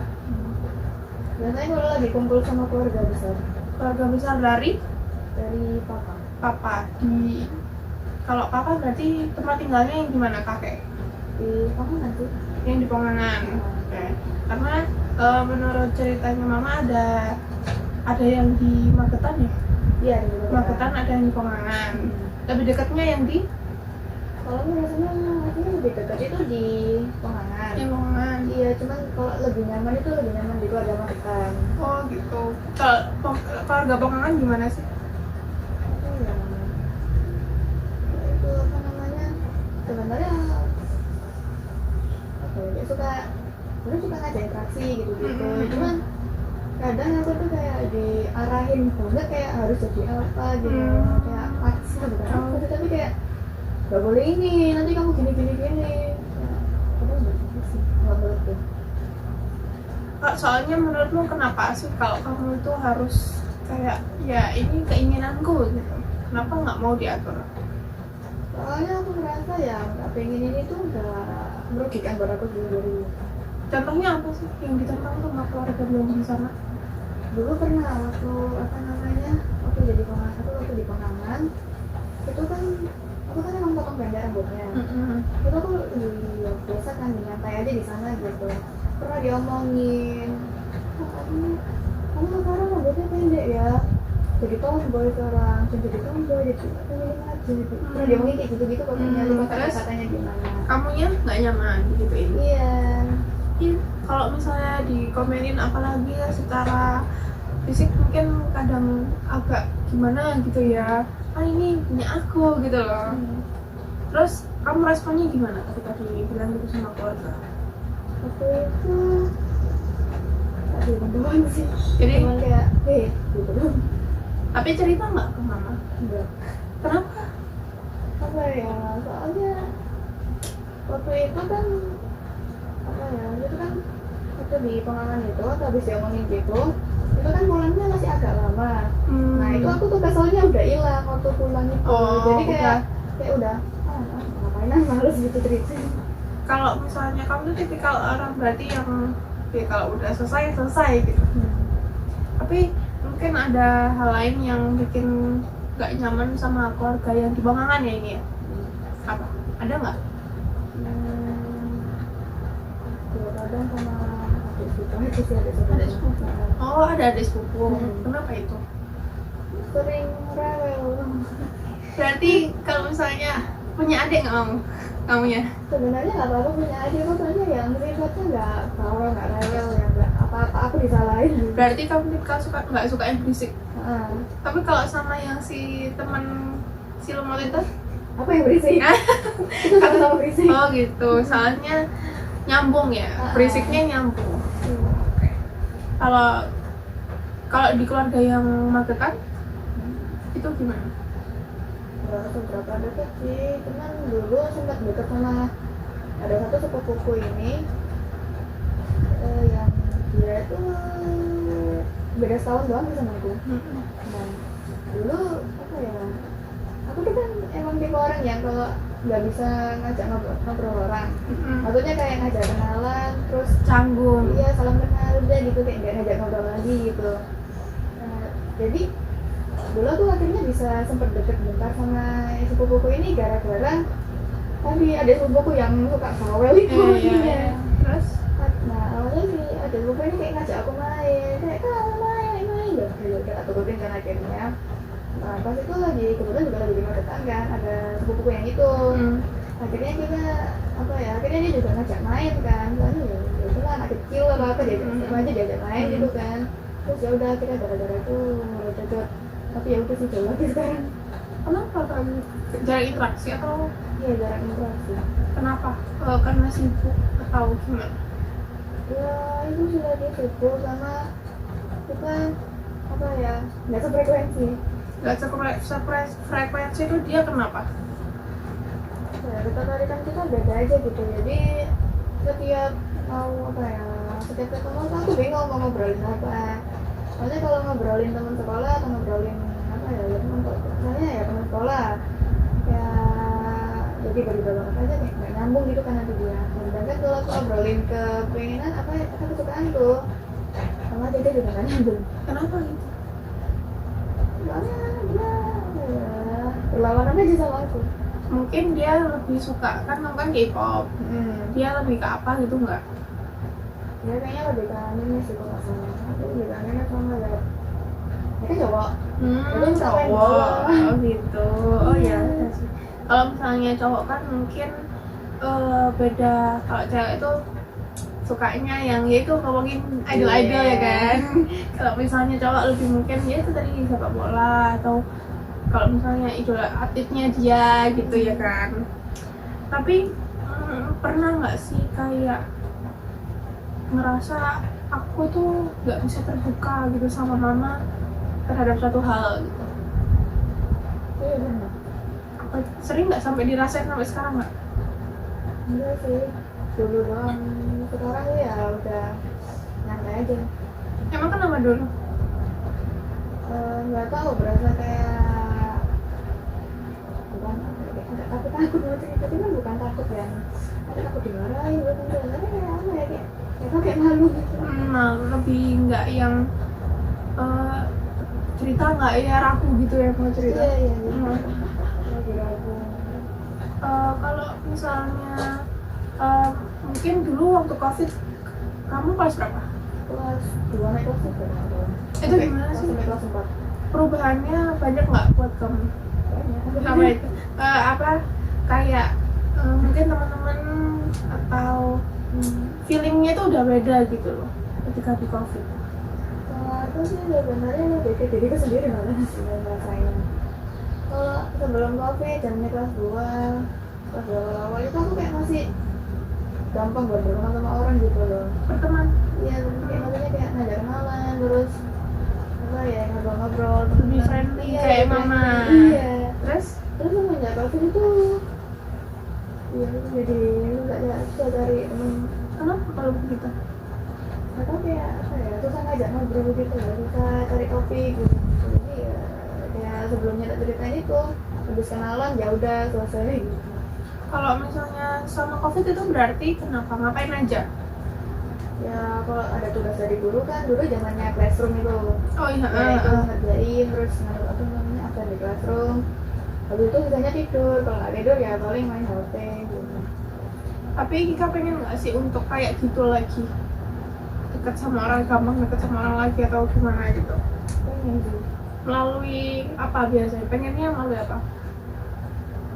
[SPEAKER 2] Biasanya kalau lagi kumpul sama keluarga besar
[SPEAKER 1] dari
[SPEAKER 2] papa.
[SPEAKER 1] papa. Kalau papa berarti tempat tinggalnya yang di mana, kakek?
[SPEAKER 2] Di Pangangan sih.
[SPEAKER 1] Yang di Pangangan. Oke. Karena menurut ceritanya mama ada yang di Magetan ya?
[SPEAKER 2] Iya di
[SPEAKER 1] Magetan, ada yang di Pangangan. Lebih dekatnya yang di
[SPEAKER 2] Kalau biasanya lebih dekat itu di Pangangan.
[SPEAKER 1] Pangangan.
[SPEAKER 2] Iya, cuman kalau lebih nyaman itu lebih nyaman di keluarga Magetan.
[SPEAKER 1] Oh gitu. Kalau keluarga Pangangan gimana sih?
[SPEAKER 2] Apa ya? Itu apa namanya? Sebenarnya apa ya? Dia suka ngadain praksi gitu-gitu. Cuman kadang aku tuh kayak diarahin banget kayak harus jadi apa gitu, kayak paksa bukan apa sih, tapi kayak gak boleh ini, nanti kamu gini padahal gak gitu sih kalau menurutku.
[SPEAKER 1] Soalnya menurutmu kenapa sih kalau kamu itu harus kayak ya ini keinginanku gitu, kenapa nggak mau diatur?
[SPEAKER 2] Soalnya aku merasa ya gak pengen ini tuh gak merugikan buat aku dulu.
[SPEAKER 1] Contohnya apa sih yang ditentang sama keluarga belum di sana?
[SPEAKER 2] Dulu pernah waktu waktu di Pangangan itu kan aku kan emang potong pendek rambutnya. Itu aku biasa kan nyantai aja di sana gitu. Pernah diomongin, kamu sekarang rambutnya pendek ya, jadi tomboy sekarang, jadi tomboy, jadi pengen aja gitu. Pernah diomongin kayak gitu-gitu pokoknya, lupa kata-katanya gimana.
[SPEAKER 1] Kamunya nggak nyaman gitu ini?
[SPEAKER 2] Iya.
[SPEAKER 1] Kalau misalnya dikomenin apalagi ya secara fisik mungkin kadang agak gimana gitu ya, ini punya aku gitu loh. Terus kamu responnya gimana ketika dibilang gitu sama keluarga?
[SPEAKER 2] Waktu itu doang sih,
[SPEAKER 1] Jadi
[SPEAKER 2] cuman kayak gitu doang.
[SPEAKER 1] tapi cerita nggak ke mama?
[SPEAKER 2] Enggak.
[SPEAKER 1] Kenapa?
[SPEAKER 2] Apa ya, soalnya waktu itu kan waktu di Pangangan itu atau habis diomongin gitu itu kan pulangnya masih agak lama. Nah itu aku tuh keselnya udah hilang waktu pulang itu. Jadi kayak udah ngapain males gitu cerita.
[SPEAKER 1] Kalau misalnya kamu tuh tipikal orang berarti yang ya kalau udah selesai gitu. Tapi mungkin ada hal lain yang bikin gak nyaman sama keluarga yang di Pangangan ya ini ya? Apa? Ada nggak?
[SPEAKER 2] kan sama adik sepupu aja sih, adik sepupu.
[SPEAKER 1] Adik sepupu. Oh, ada adik sepupu. Kenapa itu?
[SPEAKER 2] Sering rewel.
[SPEAKER 1] Berarti kalau misalnya punya adik nggak mau kamunya?
[SPEAKER 2] Sebenarnya nggak apa-apa punya adik, kok soalnya yang sifatnya nggak bawel, nggak rewel, ya nggak apa-apa aku disalahin.
[SPEAKER 1] Berarti kamu nggak suka yang berisik.
[SPEAKER 2] Heeh.
[SPEAKER 1] Tapi kalau sama yang si teman si lemot itu,
[SPEAKER 2] Apa yang berisik? Itu sama-sama berisik.
[SPEAKER 1] oh gitu. Soalnya nyambung ya, berisiknya nyambung. Kalau kalau di keluarga yang magetan itu gimana?
[SPEAKER 2] Seberapa deket sih, cuman dulu sempat deket sama ada satu sepupuku ini yang dia itu beda setahun doang sih sama aku. Nah, dulu apa ya, aku tuh kan emang tipe orang yang kalau nggak bisa ngajak ngobrol orang, maksudnya kayak ngajak kenalan terus
[SPEAKER 1] Canggung.
[SPEAKER 2] iya salam kenal udah gitu, kayak nggak ngajak ngobrol lagi gitu. Jadi dulu aku akhirnya bisa sempet deket bentar sama sepupuku ini gara-gara tadi ada sepupuku yang suka bawel itu.
[SPEAKER 1] Iya. Terus
[SPEAKER 2] Nah awalnya sih ada sepupu ini kayak ngajak aku main, kayak kalau main ya udah aku turutin kan akhirnya. Nah pas itu lagi kebetulan juga lagi di Magetan kan, ada sepupuku yang itu. Akhirnya kita apa ya, akhirnya dia juga ngajak main kan, soalnya ya udah anak kecil apa dia sama aja diajak main gitu kan. Terus ya udah akhirnya gara-gara itu mulai deket, tapi ya udah sih jauh lagi sekarang.
[SPEAKER 1] kenapa kamu jarang interaksi atau
[SPEAKER 2] Iya jarang interaksi.
[SPEAKER 1] kenapa? Karena sibuk atau gimana?
[SPEAKER 2] Ya itu sudah dia sibuk sama kita apa ya, nggak sefrekuensi.
[SPEAKER 1] Gak frekuensi itu dia kenapa?
[SPEAKER 2] Ya ketertarikan kita beda aja gitu, jadi setiap mau apa ya, setiap ketemu tuh aku bingung mau ngobrolin apa. Soalnya kalau ngobrolin teman sekolah atau ngobrolin apa ya, teman misalnya ya teman sekolah ya jadi beda banget aja nih, nggak nyambung gitu kan nanti dia. Sedangkan kalau aku ngobrolin ke pengenan apa kesukaan tuh sama aja dia juga nggak nyambung.
[SPEAKER 1] Kenapa gitu?
[SPEAKER 2] Soalnya dia ya, berlawanan aja sama aku.
[SPEAKER 1] Mungkin dia lebih suka kan nonton K-pop. Dia lebih ke apa gitu nggak?
[SPEAKER 2] Dia kayaknya lebih ke anime sih kalau nggak salah. Aku lebih ke anime sama lihat. Dia kan cowok. Itu
[SPEAKER 1] Cowok. Oh gitu. Oh ya. Kalau misalnya cowok kan mungkin beda. Kalau cewek itu sukanya yang ya itu ngomongin idol-idol ya kan. Kalau misalnya cowok lebih mungkin ya itu tadi sepak bola atau kalau misalnya idola atletnya dia gitu ya kan. Tapi pernah nggak sih kayak ngerasa aku tuh nggak bisa terbuka gitu sama mama terhadap suatu hal gitu?
[SPEAKER 2] Iya benar.
[SPEAKER 1] Sering nggak sampai dirasain sampai sekarang nggak?
[SPEAKER 2] Enggak sih. Dulu doang. Sekarang ya udah nyantai aja.
[SPEAKER 1] Emang kenapa dulu?
[SPEAKER 2] Nggak tahu, berasa kayak bukan kayak takut mau cerita, tapi kan bukan takut yang ada takut dimarahin buat tapi kayak apa ya, kayak malu gitu.
[SPEAKER 1] Malu, lebih nggak yang cerita nggak ya ragu gitu ya mau cerita.
[SPEAKER 2] Iya lagi ragu.
[SPEAKER 1] Kalau misalnya mungkin dulu waktu COVID kamu kelas berapa?
[SPEAKER 2] Kelas 2 naik kelas 3
[SPEAKER 1] Itu gimana sih?
[SPEAKER 2] sampai kelas 4
[SPEAKER 1] Perubahannya banyak nggak buat kamu? Apa itu? Apa kayak mungkin teman-teman atau feelingnya itu udah beda gitu loh ketika di COVID.
[SPEAKER 2] Kalau aku sih sebenarnya lebih ke diriku sendiri malah sih ngerasain. Kalau sebelum COVID jamnya kelas 2 awal itu aku kayak masih gampang buat berteman sama orang gitu loh.
[SPEAKER 1] Berteman?
[SPEAKER 2] Iya, kayak maksudnya kayak ngajak kenalan terus apa ya, ngobrol-ngobrol
[SPEAKER 1] lebih friendly kayak mama.
[SPEAKER 2] Iya.
[SPEAKER 1] Terus
[SPEAKER 2] semenjak COVID itu ya jadi nggak bisa cari temen.
[SPEAKER 1] kenapa kalau begitu?
[SPEAKER 2] Atau kayak apa ya, susah ngajak ngobrol gitu loh, susah cari topik gitu. Jadi ya kayak sebelumnya tak ceritain itu, habis kenalan ya udah selesai gitu.
[SPEAKER 1] Kalau misalnya sama COVID itu berarti kenapa? Ngapain aja?
[SPEAKER 2] Ya kalau ada tugas dari guru kan, dulu zamannya classroom itu.
[SPEAKER 1] Oh iya.
[SPEAKER 2] Ya itu ngerjain terus apa namanya apa di classroom. Habis itu sisanya tidur, kalau nggak tidur ya paling main HP gitu.
[SPEAKER 1] Tapi Kika pengen nggak sih untuk kayak gitu lagi, deket sama orang, gampang deket sama orang lagi atau gimana gitu?
[SPEAKER 2] Pengen sih.
[SPEAKER 1] Melalui apa biasanya? Pengennya melalui apa?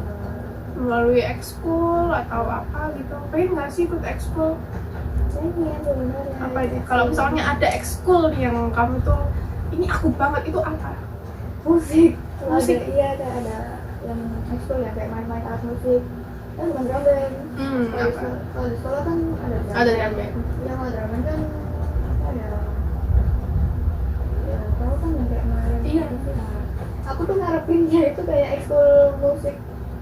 [SPEAKER 2] Eh,
[SPEAKER 1] Melalui ekskul atau apa gitu? Pengen nggak sih ikut ekskul?
[SPEAKER 2] pengen sebenarnya.
[SPEAKER 1] Apa itu? Kalau misalnya ada ekskul yang kamu tuh ini aku banget, itu apa?
[SPEAKER 2] musik.
[SPEAKER 1] Musik.
[SPEAKER 2] Iya ada yang ekskul ya kayak main-main alat musik. Kan bukan drum band.
[SPEAKER 1] Apa?
[SPEAKER 2] Kalau di sekolah kan ada drum
[SPEAKER 1] Ada drum band.
[SPEAKER 2] Iya, kalau drum band kan apa ya? Ya tahu kan yang kayak main.
[SPEAKER 1] Iya.
[SPEAKER 2] Nah, aku tuh ngarepinnya itu kayak ekskul musik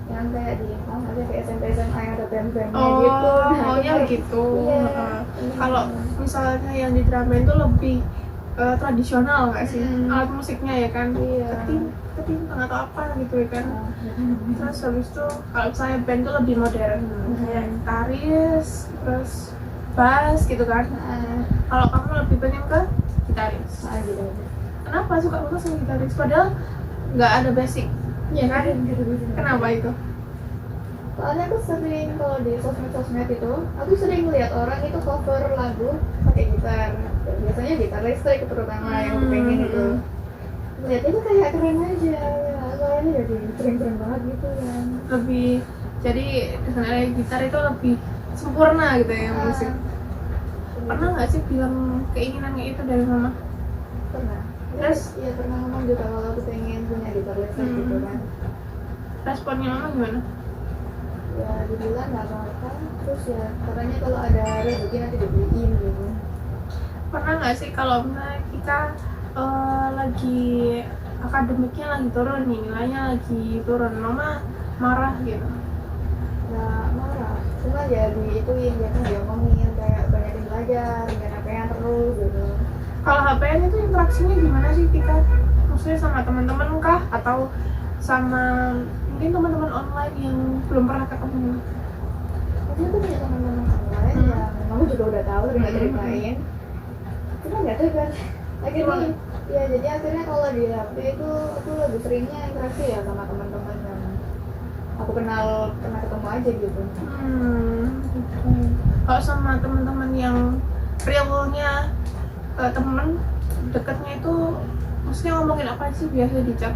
[SPEAKER 2] yang kayak di ada kayak SMP SMA yang ada band-bandnya
[SPEAKER 1] Oh,
[SPEAKER 2] gitu. Nah,
[SPEAKER 1] maunya
[SPEAKER 2] aku
[SPEAKER 1] gitu.
[SPEAKER 2] Iya.
[SPEAKER 1] Kalau misalnya yang di drum band itu lebih tradisional nggak sih?
[SPEAKER 2] Hmm.
[SPEAKER 1] Alat musiknya ya kan?
[SPEAKER 2] Iya.
[SPEAKER 1] Ketintang atau apa gitu ya kan?
[SPEAKER 2] Nah,
[SPEAKER 1] Terus habis itu kalau misalnya band itu lebih modern, kayak gitaris, terus bass gitu kan? Kalau kamu lebih pengen ke gitaris.
[SPEAKER 2] gitu.
[SPEAKER 1] Kenapa suka banget sama gitaris? Padahal nggak ada basic, ya kan? Kenapa itu?
[SPEAKER 2] Soalnya aku sering kalau di sosmed itu, aku sering lihat orang itu cover lagu pakai gitar. Biasanya gitar listrik terutama yang aku pengen itu. Lihatnya tuh kayak keren aja, ya, soalnya jadi keren-keren banget gitu kan.
[SPEAKER 1] Lebih, jadi sebenarnya gitar itu lebih sempurna gitu ya musik. Pernah nggak sih bilang keinginannya itu dari mama?
[SPEAKER 2] Pernah.
[SPEAKER 1] Terus?
[SPEAKER 2] Iya pernah ngomong juga kalau aku pengen punya gitar listrik gitu kan.
[SPEAKER 1] Responnya mama gimana?
[SPEAKER 2] Ya dibilang nggak apa-apa. Terus ya katanya kalau ada rezeki nanti dibeliin gitu.
[SPEAKER 1] Pernah nggak sih kalau misalnya kita lagi akademiknya lagi turun nih, nilainya lagi turun, mama marah gitu?
[SPEAKER 2] Nggak marah, cuma ya diituin ya kan dia ngomongin kayak banyakin belajar, jangan HP-an terus gitu.
[SPEAKER 1] Kalau HP-an itu interaksinya gimana sih Tika? Maksudnya sama teman-teman kah? Atau sama mungkin teman-teman online yang belum pernah ketemu?
[SPEAKER 2] Maksudnya tuh punya teman-teman online yang kamu juga udah tahu, udah nggak ceritain. Cuma nggak tahu kan. Akhirnya ya jadi akhirnya kalau di HP itu aku lebih seringnya interaksi ya sama teman-teman yang aku kenal pernah ketemu aja gitu.
[SPEAKER 1] Gitu. Kalau sama teman-teman yang realnya temen dekatnya itu, maksudnya ngomongin apa sih biasa di chat?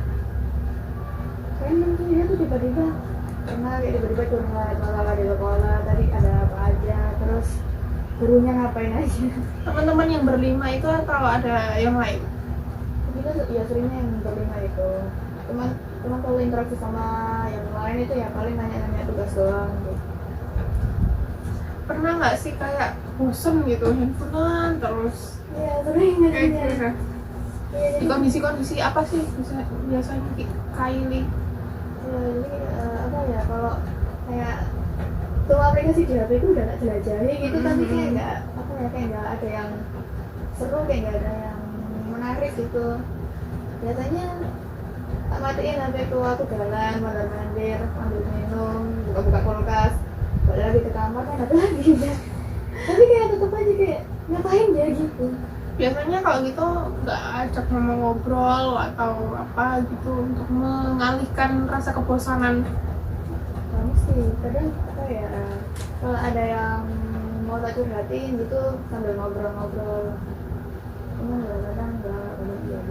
[SPEAKER 2] Random tuh dia tuh tiba-tiba pernah kayak tiba-tiba curhat masalah di sekolah tadi ada apa aja, terus gurunya ngapain aja.
[SPEAKER 1] Teman-teman yang berlima itu atau ada yang lain?
[SPEAKER 2] Kita ya seringnya yang berlima itu. Cuman kalau interaksi sama yang lain itu ya paling nanya-nanya tugas doang gitu.
[SPEAKER 1] Pernah nggak sih kayak bosen gitu handphonean terus?
[SPEAKER 2] Iya sering
[SPEAKER 1] Kayak
[SPEAKER 2] nanya.
[SPEAKER 1] gitu kan?
[SPEAKER 2] Iya
[SPEAKER 1] Di kondisi-kondisi apa sih biasanya Kylie?
[SPEAKER 2] jadi apa ya kalau kayak semua aplikasi di HP itu udah gak jelajahi gitu, tapi kayak nggak apa ya kayak nggak ada yang seru, kayak nggak ada yang menarik gitu. Biasanya tak matiin HP ku, aku jalan mondar-mandir ambil minum, buka-buka kulkas, balik lagi ke kamar kan ada lagi ya. Tapi kayak tetap aja kayak ngapain ya gitu.
[SPEAKER 1] Biasanya kalau gitu nggak ajak mama ngobrol atau apa gitu untuk mengalihkan rasa kebosanan?
[SPEAKER 2] Kamu sih kadang apa ya kalau ada yang mau tak curhatin gitu sambil ngobrol-ngobrol, cuma kadang nggak kemudian.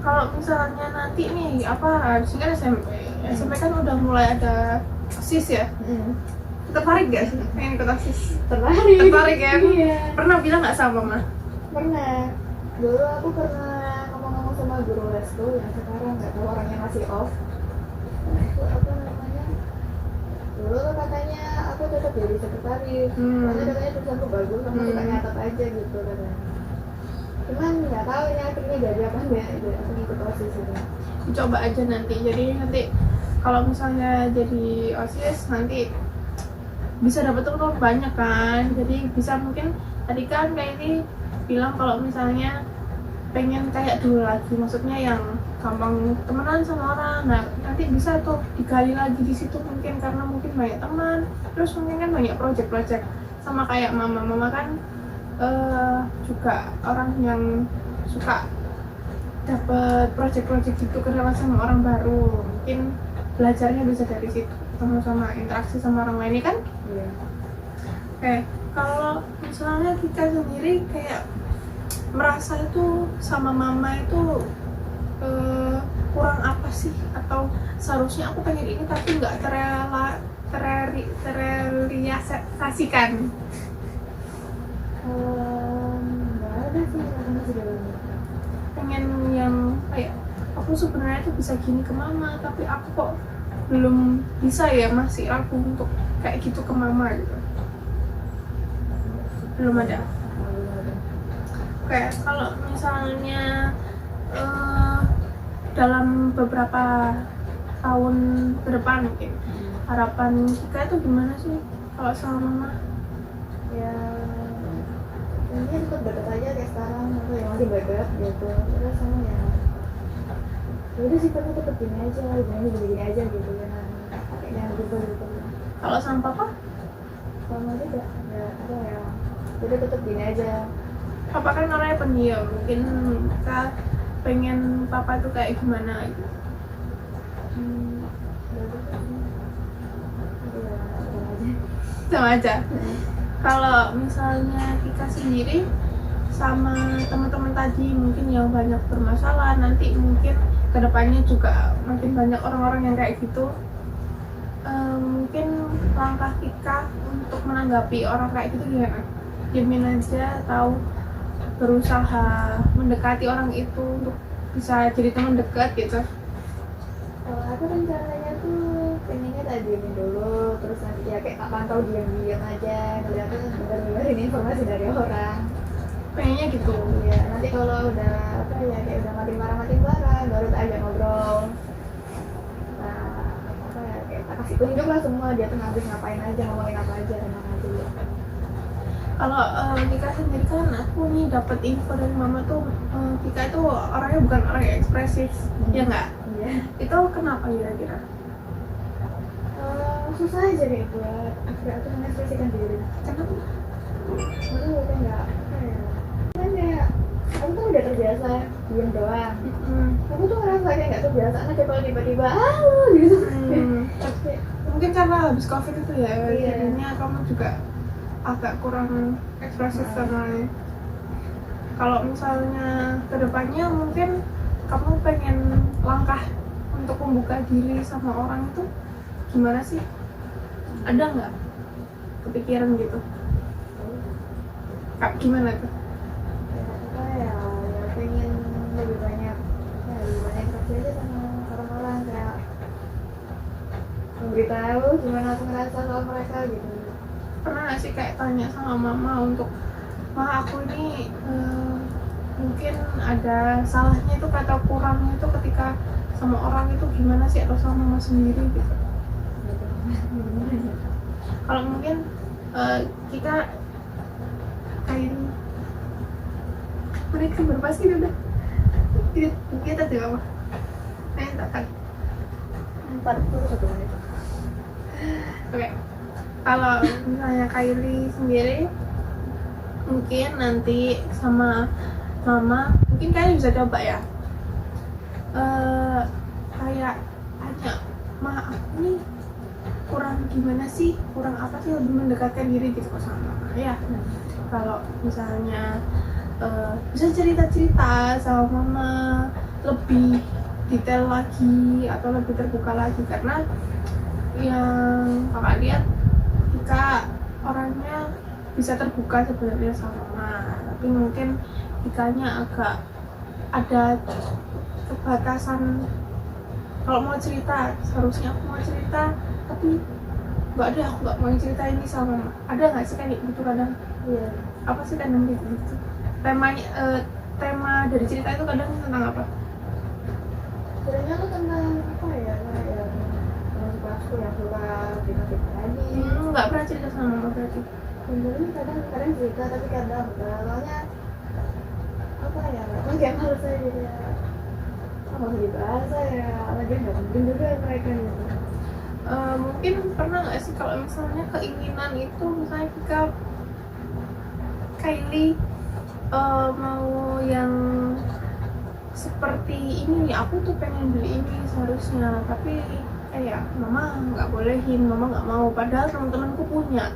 [SPEAKER 1] Kalau misalnya nanti nih apa, sih kan SMP kan udah mulai ada OSIS ya? Tertarik gak sih pengen ikut OSIS? Tertarik kan?
[SPEAKER 2] Iya.
[SPEAKER 1] Pernah bilang nggak sama mama?
[SPEAKER 2] Pernah. Dulu aku pernah ngomong-ngomong sama guru les tuh yang sekarang nggak tahu orangnya masih off. Itu apa namanya? Dulu tuh katanya aku cocok jadi sekretaris. Soalnya katanya tulisanku bagus, sama suka nyatet aja gitu katanya. Cuman nggak tahu ini akhirnya jadi apa enggak. Jadi aku ikut OSIS itu.
[SPEAKER 1] Coba aja nanti. Jadi nanti kalau misalnya jadi OSIS nanti bisa dapat teman banyak kan. Jadi bisa mungkin tadi kan kayak ini bilang kalau misalnya pengen kayak dulu lagi, maksudnya yang gampang temenan sama orang. Nah nanti bisa tuh digali lagi di situ mungkin karena mungkin banyak teman, terus mungkin kan banyak project sama kayak mama kan juga orang yang suka dapat project gitu kenalan sama orang baru, mungkin belajarnya bisa dari situ. sama-sama interaksi sama orang lain kan.
[SPEAKER 2] Iya.
[SPEAKER 1] Kayak kalau misalnya kita sendiri kayak merasa itu sama mama itu kurang apa sih, atau seharusnya aku pengen ini tapi nggak terrealisasikan.
[SPEAKER 2] Nggak ada sih rasanya sebenarnya.
[SPEAKER 1] Pengen yang kayak aku sebenarnya tuh bisa gini ke mama tapi aku kok belum bisa ya, masih ragu untuk kayak gitu ke mama gitu. Belum ada. Kayak kalau misalnya dalam beberapa tahun ke depan mungkin harapan kita itu gimana sih kalau sama mama?
[SPEAKER 2] Ya ini tetap dekat aja kayak sekarang, atau yang masih dekat gitu. Terus sama ya udah sifatnya tetap gini aja, gini aja gitu kan, kayaknya gitu.
[SPEAKER 1] Kalau sama papa?
[SPEAKER 2] Sama juga ya ada ya, udah tetap gini aja.
[SPEAKER 1] Papa kan orangnya pendiam, mungkin kita pengen papa tuh kayak gimana gitu. Sama aja. Kalau misalnya kita sendiri sama teman-teman tadi mungkin yang banyak bermasalah, nanti mungkin kedepannya juga makin banyak orang-orang yang kayak gitu. Mungkin langkah kita untuk menanggapi orang kayak gitu gimana? Diemin aja atau berusaha mendekati orang itu untuk bisa jadi teman dekat gitu?
[SPEAKER 2] Kalau aku rencananya tuh pengennya tak diemin dulu, terus nanti ya kayak tak pantau diam-diam aja, ngeliatnya dengerin informasi dari orang.
[SPEAKER 1] Pengennya gitu.
[SPEAKER 2] Ya nanti kalau udah apa ya kayak udah makin marah baru tak ajak ngobrol. Nah apa ya kayak tak kasih tunjuk lah semua dia tuh ngapain aja, ngomongin apa aja, tenang aja ya.
[SPEAKER 1] Kalau Tika sendiri kan aku nih dapat info dari mama tuh Tika itu orangnya bukan orang yang ekspresif, ya nggak?
[SPEAKER 2] Iya.
[SPEAKER 1] Itu kenapa kira-kira?
[SPEAKER 2] Susah aja nih buat aku mengekspresikan diri.
[SPEAKER 1] Kenapa?
[SPEAKER 2] Aduh kan nggak apa ya. Kan kayak aku tuh udah terbiasa diem doang. Aku tuh ngerasa kayak nggak terbiasa aja kalau tiba-tiba halo gitu.
[SPEAKER 1] Mungkin karena habis covid itu ya,
[SPEAKER 2] Iya.
[SPEAKER 1] jadinya kamu juga agak kurang ekspresif sama. Kalau misalnya kedepannya mungkin kamu pengen langkah untuk membuka diri sama orang itu gimana sih? Ada nggak kepikiran gitu? Kak, gimana tuh?
[SPEAKER 2] Apa ya pengen lebih banyak interaksi aja sama orang-orang, kayak memberitahu gimana aku ngerasa soal mereka gitu.
[SPEAKER 1] Pernah nggak sih kayak tanya sama mama untuk aku ini mungkin ada salahnya itu atau kurangnya itu ketika sama orang itu gimana sih, atau sama mama sendiri gitu? Kalau mungkin kita kayak mereka berapa sih udah kita tuh apa? Tak
[SPEAKER 2] 41 menit.
[SPEAKER 1] Oke. Kalau misalnya Kylie sendiri mungkin nanti sama mama, mungkin Kylie bisa coba ya kayak tanya, ma aku nih kurang gimana sih, kurang apa sih, lebih mendekatkan diri gitu sama mama ya. Kalau misalnya bisa cerita-cerita sama mama lebih detail lagi atau lebih terbuka lagi, karena yang kakak lihat Tika orangnya bisa terbuka sebenarnya sama mama, tapi mungkin Tikanya agak ada kebatasan. Kalau mau cerita, seharusnya aku mau cerita tapi nggak ada, aku nggak mau cerita ini sama mama. Ada nggak sih kayak gitu kadang?
[SPEAKER 2] Iya.
[SPEAKER 1] Apa sih kadang gitu? Temanya tema dari cerita itu kadang tentang apa?
[SPEAKER 2] Sebenarnya tuh tentang apa ya, kayak teman sekolahku yang suka kita tadi.
[SPEAKER 1] Nggak pernah cerita sama mama berarti?
[SPEAKER 2] Sebenarnya kadang cerita tapi kadang enggak, soalnya apa ya, kayak males aja gitu ya. Apa sih bahasa ya, lagi nggak penting juga mereka gitu.
[SPEAKER 1] Mungkin pernah nggak sih kalau misalnya keinginan itu, misalnya jika Kylie mau yang seperti ini nih, aku tuh pengen beli ini seharusnya, tapi kayak mama nggak bolehin, mama nggak mau, padahal teman-temanku punya.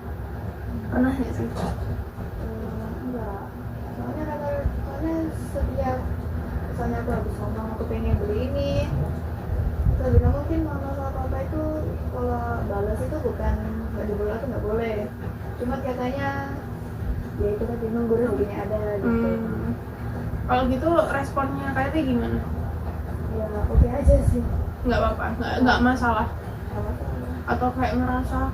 [SPEAKER 1] Pernah nggak sih?
[SPEAKER 2] Enggak, soalnya setiap misalnya aku habis ngomong aku pengen beli ini, sebisa mungkin mama sama papa itu kalau balas itu bukan nggak diboleh atau nggak boleh, cuma katanya ya itu tadi nunggu rezekinya ada gitu.
[SPEAKER 1] Kalau gitu responnya kayaknya gimana?
[SPEAKER 2] Ya oke aja sih,
[SPEAKER 1] Nggak apa-apa, nggak masalah.
[SPEAKER 2] nggak masalah.
[SPEAKER 1] Atau kayak ngerasa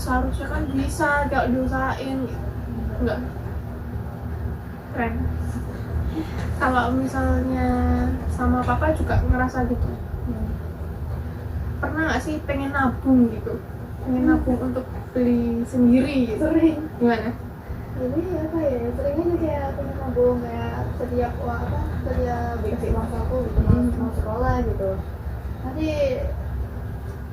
[SPEAKER 1] seharusnya kan bisa kalau diusahain gitu. Nggak. Keren. Kalau misalnya sama papa juga ngerasa gitu, pernah nggak sih pengen nabung gitu, pengen nabung untuk beli sendiri gitu?
[SPEAKER 2] Sering.
[SPEAKER 1] Gimana?
[SPEAKER 2] Jadi apa ya, seringnya tuh kayak punya nabung, kayak setiap dikasih uang saku gitu mau sekolah gitu, nanti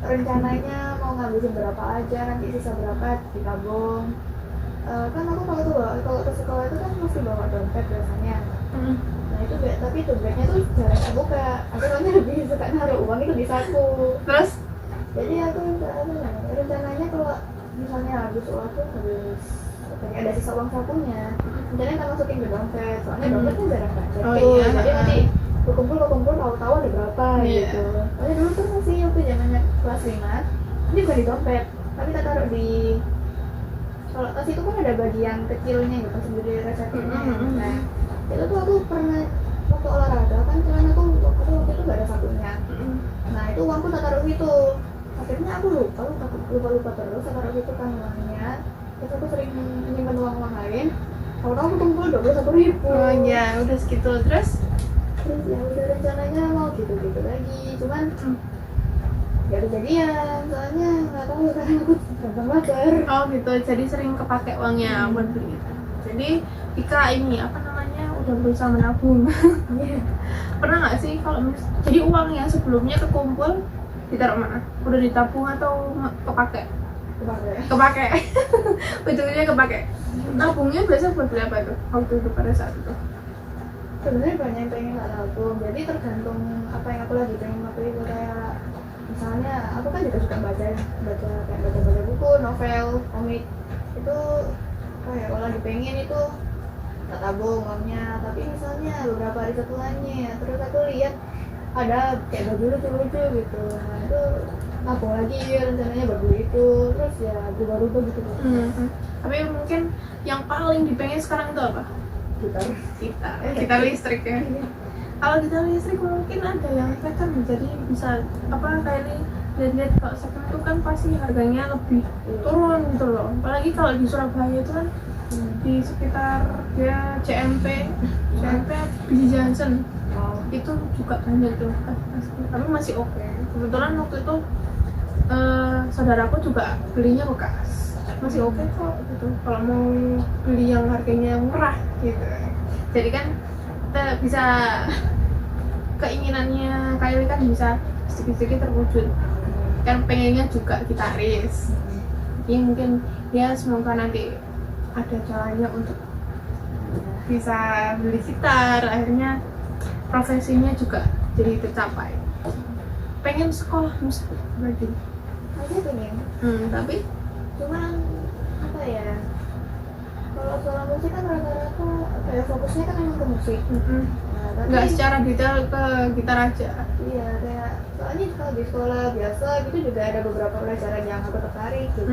[SPEAKER 2] rencananya mau ngabisin berapa aja, nanti sisa berapa ditabung. Kan aku kalau ke sekolah itu kan mesti bawa dompet biasanya. Nah itu tapi dompetnya tuh jarang aku buka, aku soalnya lebih suka naruh uang itu di saku.
[SPEAKER 1] Terus?
[SPEAKER 2] Jadi aku rencananya kalau misalnya habis uang tuh kayak ada sisa uang sakunya, rencananya kan masukin ke dompet, soalnya dompet kan jarang banget
[SPEAKER 1] Oh,
[SPEAKER 2] tuh.
[SPEAKER 1] iya.
[SPEAKER 2] Jadi nanti kumpul tahu-tahu ada berapa gitu. Soalnya dulu tuh masih waktu zamannya kelas 5, ini bukan di dompet, tapi kita taruh di, kalau tas itu kan ada bagian kecilnya gitu sendiri resepnya. Nah itu tuh aku pernah waktu olahraga kan, cuman aku waktu itu gak ada sakunya. Nah itu uangku tak taruh situ, akhirnya aku lupa terus taruh situ kan uangnya. Terus aku sering nyimpen uang lain, tahu-tahu aku kumpul 21.000.
[SPEAKER 1] Oh iya, udah segitu. Terus
[SPEAKER 2] ya udah rencananya mau gitu lagi, cuman gak kejadian, soalnya nggak tahu karena aku gampang mager.
[SPEAKER 1] oh gitu, jadi sering kepake uangnya buat beli itu. Jadi Ika ini apa namanya udah berusaha menabung. Pernah nggak sih kalau jadi uang yang sebelumnya kekumpul ditaruh mana? Udah ditabung atau kepake? Kepake. Ujungnya kepake. Nabungnya biasa buat beli apa itu? Waktu itu pada saat itu.
[SPEAKER 2] Sebenarnya banyak yang pengen nggak nabung, jadi tergantung apa yang aku lagi pengen waktu itu. Kayak misalnya aku kan juga suka baca buku, novel, komik. Itu kayak kalau lagi pengen itu nggak tabung uangnya, tapi misalnya beberapa hari setelahnya terus aku lihat ada kayak baju lucu gitu, nah itu nabung lagi rencananya buat beli itu, terus ya berubah-ubah gitu.
[SPEAKER 1] Tapi mungkin yang paling dipengen sekarang itu apa? Gitar listrik ya. Kalau gitar listrik mungkin ada yang second, jadi bisa apa kayak ini lihat kalau second itu kan pasti harganya lebih turun gitu loh. Apalagi kalau di Surabaya itu kan di sekitar dia CMP Busy Johnson itu juga banyak tuh, tapi masih oke. Kebetulan waktu itu saudaraku juga belinya bekas, masih oke kok gitu. Kalau mau beli yang harganya murah gitu, jadi kan kita bisa keinginannya Kylie kan bisa sedikit-sedikit terwujud. Kan pengennya juga gitaris, jadi mungkin ya semoga nanti ada jalannya untuk bisa beli gitar, akhirnya profesinya juga jadi tercapai. Pengen sekolah musik berarti?
[SPEAKER 2] Aku pengen,
[SPEAKER 1] tapi
[SPEAKER 2] cuman apa ya, kalau soal musik kan rata-rata kayak fokusnya kan emang ke musik. Nah, tapi
[SPEAKER 1] nggak secara detail ke gitar aja.
[SPEAKER 2] iya, kayak soalnya kalau di sekolah biasa gitu juga ada beberapa pelajaran yang aku tertarik gitu.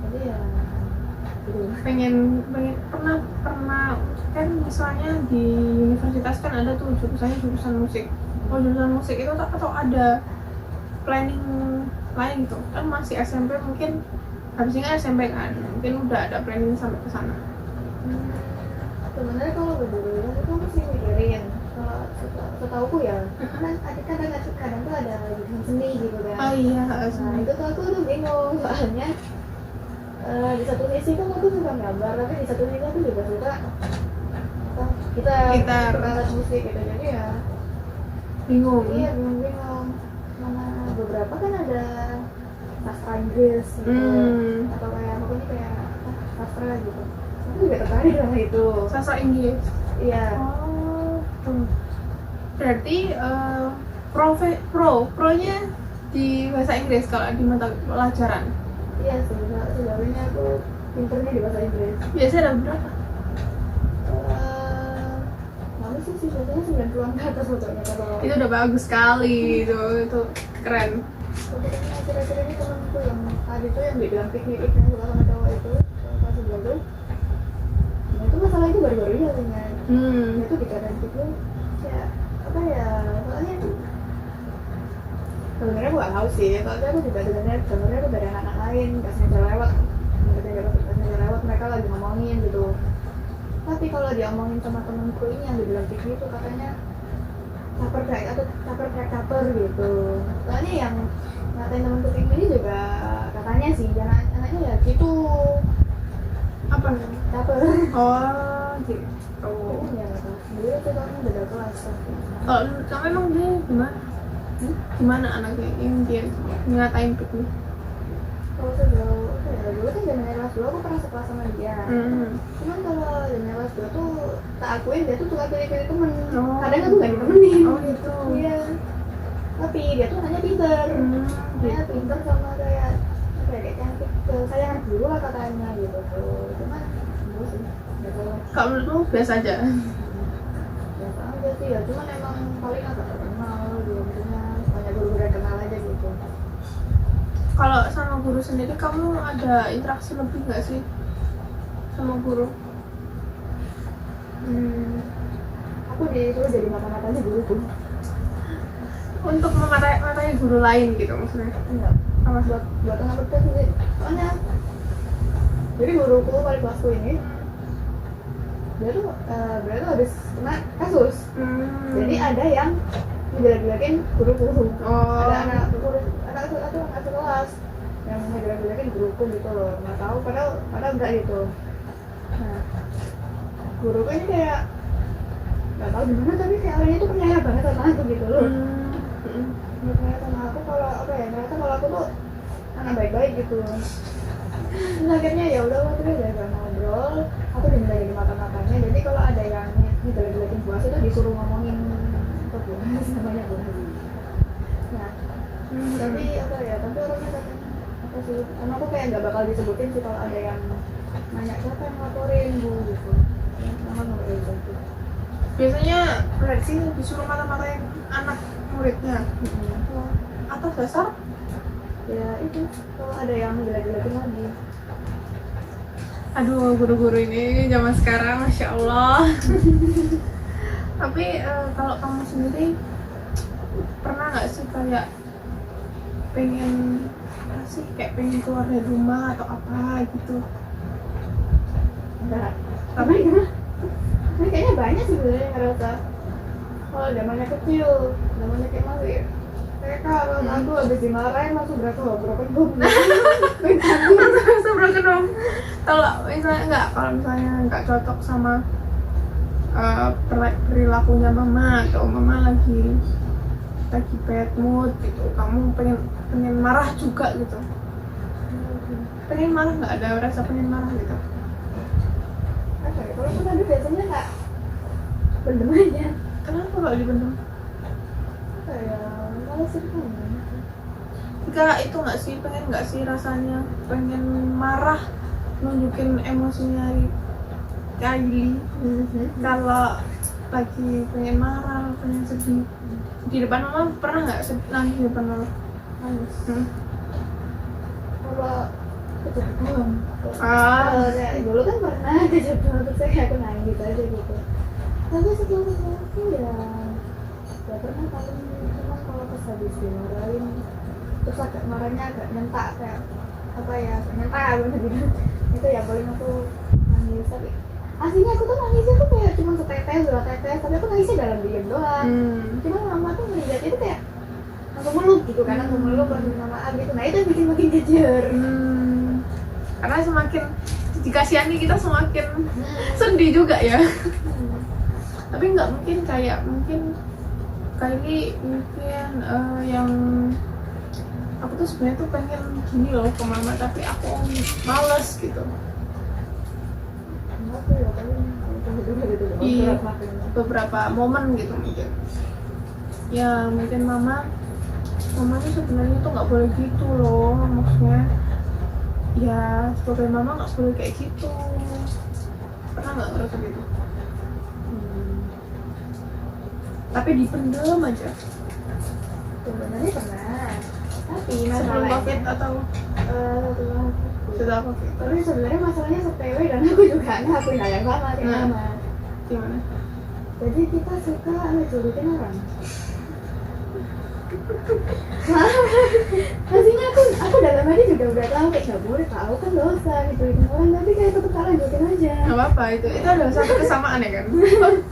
[SPEAKER 2] Jadi ya gitu.
[SPEAKER 1] pengen pernah kan misalnya di universitas kan ada tuh jurusan musik. Jurusan musik itu atau ada planning lain gitu kan, masih SMP mungkin, habisnya kan SMP kan mungkin udah ada planning sampai ke sana.
[SPEAKER 2] Sebenarnya kalau berjurusan itu mesti mikirin, kalau setauku ya kan kadang tuh ada jurusan seni gitu kan.
[SPEAKER 1] Oh iya,
[SPEAKER 2] Nah itu tuh aku tuh bingung, soalnya di satu sisi kan aku suka gambar, tapi di satu sisi aku juga suka gitar alat musik gitu, jadi ya
[SPEAKER 1] bingung.
[SPEAKER 2] Iya bingung. Mana beberapa kan ada sastra Inggris gitu, atau kayak pokoknya kayak sastra gitu. Aku juga tertarik sama itu.
[SPEAKER 1] Sastra Inggris.
[SPEAKER 2] Iya.
[SPEAKER 1] Oh, tuh. Berarti pronya di bahasa Inggris kalau di mata pelajaran?
[SPEAKER 2] Iya sih, sejauh ini aku pinternya di bahasa Inggris.
[SPEAKER 1] Biasanya ada berapa?
[SPEAKER 2] Bagus sih, biasanya 90-an ke atas fotonya kalau
[SPEAKER 1] Itu udah bagus sekali, itu keren.
[SPEAKER 2] fotonya akhir-akhir ini temanku yang tadi tuh yang dibilang piknik yang suka sama cowok itu kasih belajar. Nah itu masalah itu baru-baru aja katanya. Itu dikatain gitu ya apa ya, soalnya sebenarnya aku gak tahu sih, soalnya aku juga dengarnya aku dari anak-anak lain, gak sengaja lewat mereka lagi ngomongin gitu. Tapi kalau diomongin sama temenku ini yang dibilang piknik itu katanya caper gitu. Soalnya yang ngatain temenku piknik ini juga katanya sih, jangan anaknya ya gitu.
[SPEAKER 1] Apa?
[SPEAKER 2] Caper.
[SPEAKER 1] Oh, gitu. Oh.
[SPEAKER 2] Ya nggak tahu. Dia tuh kan beda kelas.
[SPEAKER 1] Kalau menurut kamu emang dia gimana? Gimana anaknya yang dia ngatain piknik?
[SPEAKER 2] Kalau sejauh dulu kan zamannya kelas 2 aku pernah sekelas sama dia. Cuman kalau zamannya kelas 2 tuh tak akuin dia tuh suka pilih-pilih temen. Kadang aku nggak ditemenin.
[SPEAKER 1] Oh gitu.
[SPEAKER 2] Iya. Tapi dia tuh anaknya pinter. Dia pinter sama kayak cantik. Saya dulu lah katanya gitu tuh. Cuman enggak sih. Nggak tahu.
[SPEAKER 1] Kalau menurutmu biasa aja?
[SPEAKER 2] Biasa aja sih ya. Cuman emang paling agak terkenal gitu. Maksudnya banyak guru-guru yang kenal aja gitu.
[SPEAKER 1] Kalau sama guru sendiri kamu ada interaksi lebih nggak sih sama guru?
[SPEAKER 2] Aku disuruh jadi mata-matanya guru tuh.
[SPEAKER 1] Untuk mematai guru lain gitu maksudnya?
[SPEAKER 2] Enggak. Sama buat anak betul sih. Soalnya jadi guruku paling kelasku ini dia tuh habis kena kasus. Jadi ada yang ngejelek-jelekin guruku. Ada anak kelas yang ngejelek-jelekin guruku gitu loh. Nggak tahu padahal enggak gitu. Nah, guruku ini kayak nggak tahu gimana tapi kayak orangnya tuh percaya banget sama aku gitu loh. Percaya sama aku kalau apa ya, ternyata kalau aku tuh anak baik-baik gitu. Terus akhirnya ya udah waktu itu udah ngobrol, aku diminta jadi mata-matanya. Jadi kalau ada yang ngejelek-jelekin buas itu disuruh ngomongin ke buas, namanya buas. Nah, tapi apa ya, tapi orangnya katanya apa sih, karena aku kayak nggak bakal disebutin sih kalau ada yang nanya siapa yang laporin bu gitu. Sama nggak kayak gitu.
[SPEAKER 1] Biasanya berarti disuruh mata-matain anak muridnya. Atas dasar?
[SPEAKER 2] Ya itu, kalau ada yang jelek-jelekin lagi.
[SPEAKER 1] Aduh, guru-guru ini zaman sekarang, Masya Allah. Tapi kalau kamu sendiri pernah nggak sih kayak pengen apa sih, kayak pengen keluar dari rumah atau apa gitu?
[SPEAKER 2] Enggak. Tapi kayaknya banyak sih sebenarnya yang ngerasa kalau zamannya kecil, zamannya kayak masih TK, kalau aku habis dimarahin langsung broken home.
[SPEAKER 1] Langsung broken home. Kalau misalnya nggak cocok sama perilakunya mama atau mama lagi bad mood gitu, kamu pengen marah juga gitu. Pengen marah, nggak ada rasa pengen marah gitu?
[SPEAKER 2] Apa ya, kalau aku tadi biasanya nggak bendem aja.
[SPEAKER 1] Kenapa kalau dibendung?
[SPEAKER 2] Apa ya, males sih kan.
[SPEAKER 1] Jika itu nggak sih rasanya pengen marah, nunjukin emosinya Kylie. Kalau lagi pengen marah, pengen sedih di depan mama, pernah nggak nangis di depan mama?
[SPEAKER 2] Nangis. Kalau kejadian dulu kan pernah kejadian terus aku nangis aja gitu. Tapi setelah itu ya pernah paling cuma kalau pas habis dimarahin terus agak marahnya agak nyentak kayak apa ya, nyentak bener gitu. Itu ya paling aku nangis. Tapi aslinya aku tuh nangisnya tuh kayak cuma setetes, dua tetes, tapi aku nangisnya dalam diam doang. Cuma mama tuh melihat itu kayak langsung meluk gitu kan, langsung meluk, langsung minta maaf gitu. Nah itu yang bikin makin kejer.
[SPEAKER 1] Karena semakin dikasihani kita semakin sedih juga ya. Tapi nggak mungkin kali yang aku tuh sebenarnya tuh pengen gini loh ke mama tapi aku males gitu. Di beberapa momen gitu mungkin. Ya mungkin mama mamanya sebenarnya tuh nggak boleh gitu loh, maksudnya ya sebagai mama nggak boleh kayak gitu. Pernah nggak ngerasa gitu? Tapi dipendam aja
[SPEAKER 2] Sebenarnya pernah, tapi
[SPEAKER 1] sebelum
[SPEAKER 2] masalahnya
[SPEAKER 1] covid atau setelah covid?
[SPEAKER 2] tapi sebenarnya masalahnya sepele dan aku juga ngelakuin hal yang sama kayak
[SPEAKER 1] Nah.
[SPEAKER 2] mama.
[SPEAKER 1] Gimana?
[SPEAKER 2] Jadi kita suka ngejulukin orang. Maksudnya aku dalam hati juga udah tahu kayak gak boleh tahu kan dosa ngejulukin orang, tapi kayak tetep tak lanjutin aja.
[SPEAKER 1] Nggak apa-apa, itu adalah satu kesamaan ya kan.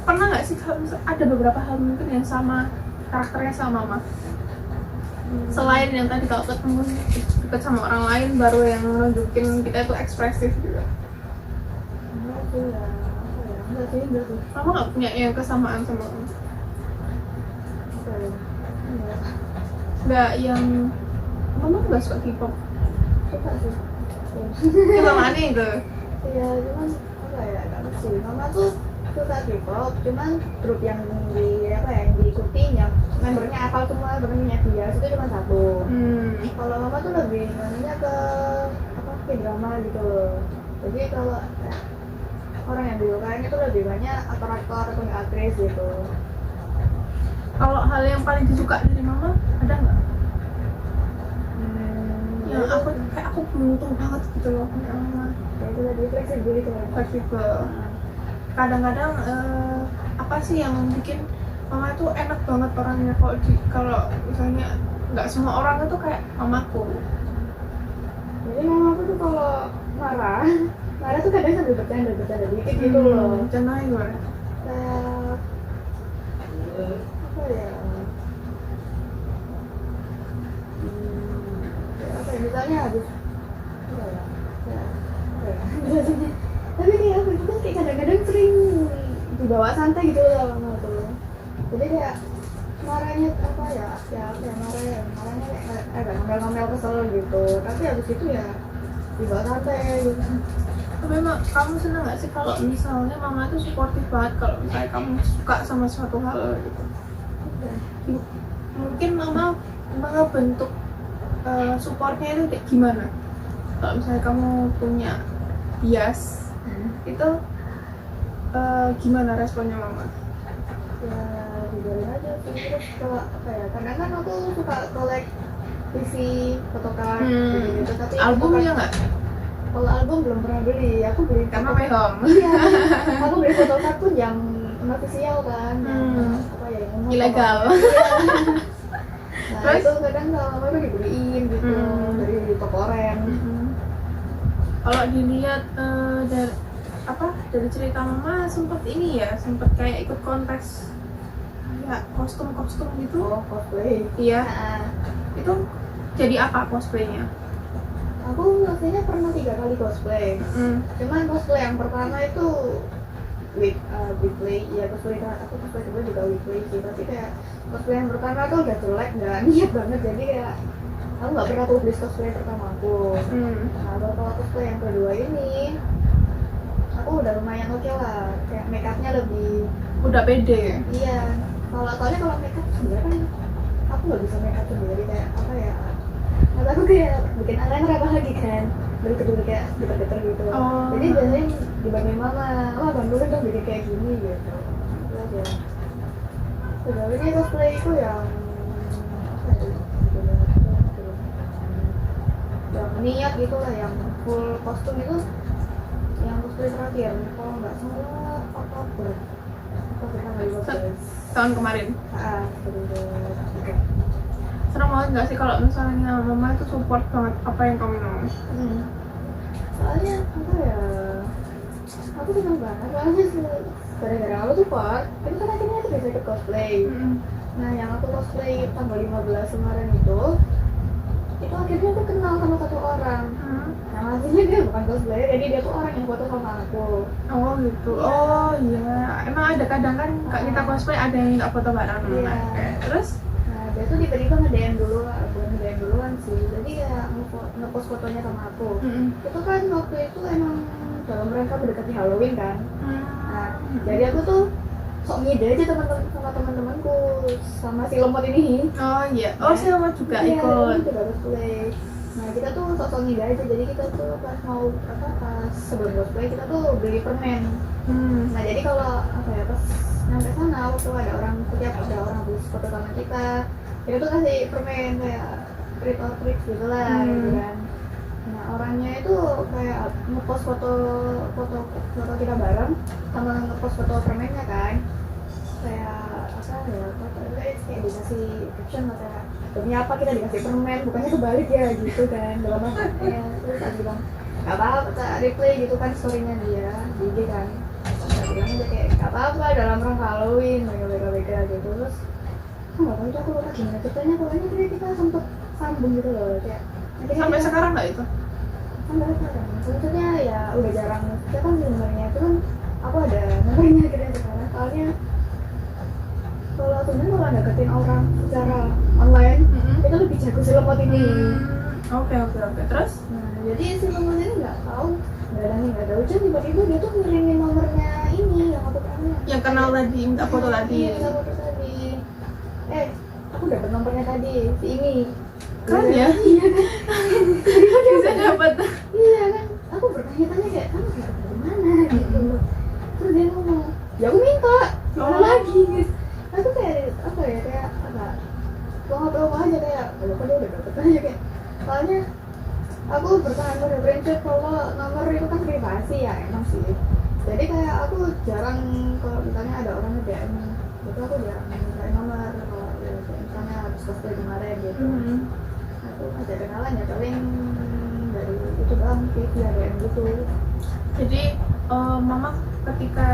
[SPEAKER 1] Pernah nggak sih kalau ada beberapa hal mungkin yang sama karakternya sama mama? Selain yang tadi kalau ketemu dekat sama orang lain baru yang nunjukin kita itu ekspresif juga.
[SPEAKER 2] Enggak sih ya, enggak sih.
[SPEAKER 1] Mama nggak punya yang kesamaan sama kamu?
[SPEAKER 2] Apa ya? Enggak.
[SPEAKER 1] Nggak yang mama nggak suka K-pop?
[SPEAKER 2] Suka sih.
[SPEAKER 1] Kesamaan itu.
[SPEAKER 2] Iya, cuman apa ya, gak lucu. Mama tuh suka K-pop, cuman grup yang yang diikuti yang membernya hafal semua temennya dia itu cuma satu. Kalau mama tuh lebih namanya ke drama gitu loh. Jadi kalau orang yang disukain itu lebih banyak aktor-aktor atau aktris gitu.
[SPEAKER 1] Kalau hal yang paling disuka dari mama ada nggak? Yang aku beruntung banget gitu loh punya mama.
[SPEAKER 2] Ya itu tadi fleksibel gitu ya.
[SPEAKER 1] Fleksibel. Kadang-kadang apa sih yang bikin mama tuh enak banget orangnya, kalau misalnya nggak semua orang itu kayak mamaku.
[SPEAKER 2] Jadi mama aku tuh kalau marah tuh kadang sambil bercanda dikit gitu loh.
[SPEAKER 1] Contohnya gimana?
[SPEAKER 2] Kayak apa ya? Apa ya, misalnya habis biasanya. Tapi kayak aku itu kan kayak kadang-kadang sering dibawa santai gitu loh mama tuh. Jadi kayak marahnya marahnya kayak agak ngomel-ngomel kesel gitu. Tapi habis itu ya dibawa santai gitu.
[SPEAKER 1] Tapi kamu seneng nggak sih kalau misalnya mama tuh suportif banget kalau misalnya kamu suka sama suatu hal gitu? Mungkin mama bentuk supportnya itu kayak gimana? Kalau misalnya kamu punya bias itu gimana responnya mama?
[SPEAKER 2] Ya dibiarin aja sih. Terus kalau apa ya, kadang kan aku suka kolek TV, photocard gitu, tapi
[SPEAKER 1] Albumnya nggak?
[SPEAKER 2] kalau album belum pernah beli, aku beli
[SPEAKER 1] Karena mehong.
[SPEAKER 2] iya, aku beli photocard pun yang non official kan, apa ya, yang
[SPEAKER 1] Ilegal.
[SPEAKER 2] Nah
[SPEAKER 1] Terus?
[SPEAKER 2] itu kadang kalau mama tuh dibeliin gitu dari toko oren.
[SPEAKER 1] Kalau dilihat dari cerita mama sempet kayak ikut kontes ya kostum gitu.
[SPEAKER 2] Oh, cosplay.
[SPEAKER 1] Iya.
[SPEAKER 2] Nah,
[SPEAKER 1] Itu jadi apa cosplaynya?
[SPEAKER 2] aku maksudnya pernah 3 kali cosplay. Cuman cosplay yang pertama itu weekly, ya cosplay kedua juga weekly sih, tapi kayak cosplay yang pertama tuh udah jelek, nggak niat banget, jadi kayak aku nggak pernah publish cosplay pertama aku. Nah baru kalau cosplay yang kedua ini aku udah lumayan oke lah, kayak makeupnya lebih
[SPEAKER 1] Udah pede.
[SPEAKER 2] iya. Soalnya kalau makeup sebenarnya kan aku nggak bisa makeup sendiri, kayak apa ya, mata aku kayak bikin eyeliner apa lagi kan, dulu kayak getar-getar gitu. Jadi biasanya dibantuin mama bantuin dong bikin kayak gini gitu. Terus ya sebenarnya cosplay itu yang apa ya, yang niat gitu lah, yang full kostum itu yang cosplay terakhir kalau nggak salah Oktober tanggal 15
[SPEAKER 1] Tahun kemarin.
[SPEAKER 2] Oke.
[SPEAKER 1] Seneng banget nggak sih kalau misalnya mama itu support banget apa yang kamu mau?
[SPEAKER 2] Soalnya apa ya, aku seneng banget soalnya gara-gara aku support itu kan akhirnya aku bisa ikut cosplay. Nah yang aku cosplay tanggal 15 kemarin itu akhirnya aku kenal sama satu orang. Nah maksudnya dia bukan cosplayer, jadi dia tuh orang yang foto sama aku.
[SPEAKER 1] Oh gitu. Oh iya. Emang ada kadang kan kita cosplay ada yang nggak foto bareng.
[SPEAKER 2] Iya.
[SPEAKER 1] Terus?
[SPEAKER 2] Nah dia tuh tiba-tiba nge-DM duluan sih. Jadi ya nge-post fotonya sama aku. Itu kan waktu itu emang dalam rangka mendekati Halloween kan. Nah jadi aku tuh sok ngide aja teman-teman sama teman-temanku sama si lemot ini.
[SPEAKER 1] Oh iya, oh si Lemot juga
[SPEAKER 2] Iya,
[SPEAKER 1] ikut.
[SPEAKER 2] itu cosplay. Nah kita tuh sok ngide aja, jadi kita tuh pas sebelum cosplay kita tuh beli permen. Nah jadi kalau apa ya, pas nyampe sana waktu ada orang, setiap ada orang habis foto sama kita tuh kasih permen kayak treat or treat gitu lah, gitu kan. Nah orangnya itu kayak ngepost foto kita bareng sama ngepost foto permennya kan, kayak apa ya, foto kayak dikasih caption lah kayak demi apa kita dikasih permen, bukannya kebalik ya gitu kan, dalam hati ya. Terus aku bilang gak apa-apa, kita replay gitu kan story-nya dia di IG kan, kita bilang aja kayak gak apa-apa dalam rangka Halloween bega gitu. Terus aku gak tahu itu, aku lupa gimana ceritanya, pokoknya kita sempet sambung gitu loh kayak
[SPEAKER 1] Sampai sekarang nggak itu?
[SPEAKER 2] enggak sekarang, maksudnya ya udah jarang, kita kan nomornya itu kan aku ada nomornya kita sekarang, soalnya kalau sebenarnya kalau deketin orang secara online itu lebih jago si lemot ini.
[SPEAKER 1] Oke. Terus?
[SPEAKER 2] Nah jadi si lemot ini nggak tahu, nggak tahu aja tiba-tiba dia tuh ngirimin nomornya ini yang aku punya,
[SPEAKER 1] Yang kenal tadi, minta foto tadi.
[SPEAKER 2] Iya, minta foto tadi. Aku dapat nomornya tadi si ini
[SPEAKER 1] Kan ya?
[SPEAKER 2] Iya kan?
[SPEAKER 1] Bisa dapat.
[SPEAKER 2] Iya kan? Aku bertanya-tanya kayak kamu dapat dari mana gitu. Terus dia ngomong, ya aku minta, gimana lagi gitu. Aku kayak apa ya, kayak agak pelongo aja kayak, kok dia udah dapet aja kayak. Soalnya aku bertahan pada prinsip kalau nomor itu kan privasi ya, emang sih. Jadi kayak aku jarang kalau misalnya ada orang nge-DM gitu, aku jarang minta nomor kalau ya, misalnya habis cosplay kemarin gitu. Aku ada kenalan ya paling dari itu doang sih, via DM gitu.
[SPEAKER 1] Jadi mama ketika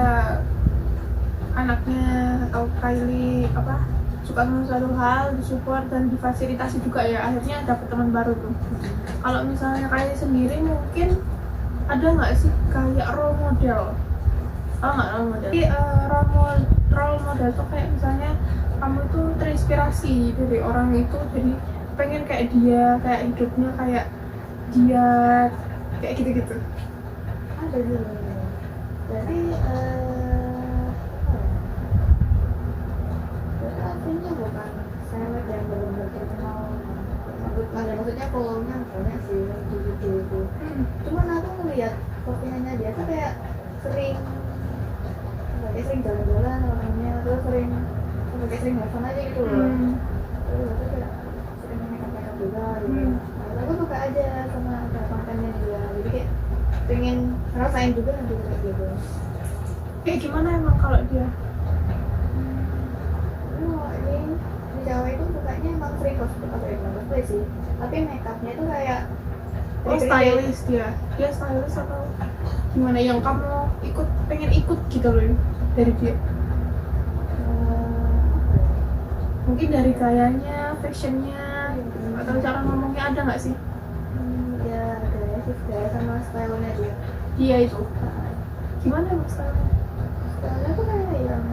[SPEAKER 1] anaknya atau Kylie suka dengan suatu hal, disupport dan difasilitasi juga ya, akhirnya dapat teman baru tuh. Kalau misalnya Kylie sendiri mungkin ada nggak sih kayak role model? Nggak role model. Jadi role model tuh kayak misalnya kamu itu terinspirasi dari orang itu, jadi pengen kayak dia, kayak hidupnya kayak dia, kayak gitu-gitu.
[SPEAKER 2] Ada juga. Jadi artinya bukan seleb yang benar-benar terkenal. Maksudnya follow-nya banyak sih gitu. Cuman aku ngeliat postingannya dia tuh kayak sering jalan-jalan sama temennya, terus sering nelfon aja gitu loh. Terus aku kayak sering make-up juga gitu. Nah, aku suka aja sama kontennya dia, jadi kayak pengen ngerasain juga nanti kayak gitu.
[SPEAKER 1] Kayak gimana emang kalau dia?
[SPEAKER 2] Ini cewek itu sukanya emang sering cosplay sih, tapi makeupnya itu kayak
[SPEAKER 1] stylist dia stylist atau gimana yang kamu pengen ikut gitu loh dari dia? Mungkin dari gayanya, fashionnya, atau cara ngomongnya, ada nggak sih?
[SPEAKER 2] Ya gaya sih, gaya sama stylenya
[SPEAKER 1] Dia itu gimana emang stylenya?
[SPEAKER 2] Stylenya tuh kayak yang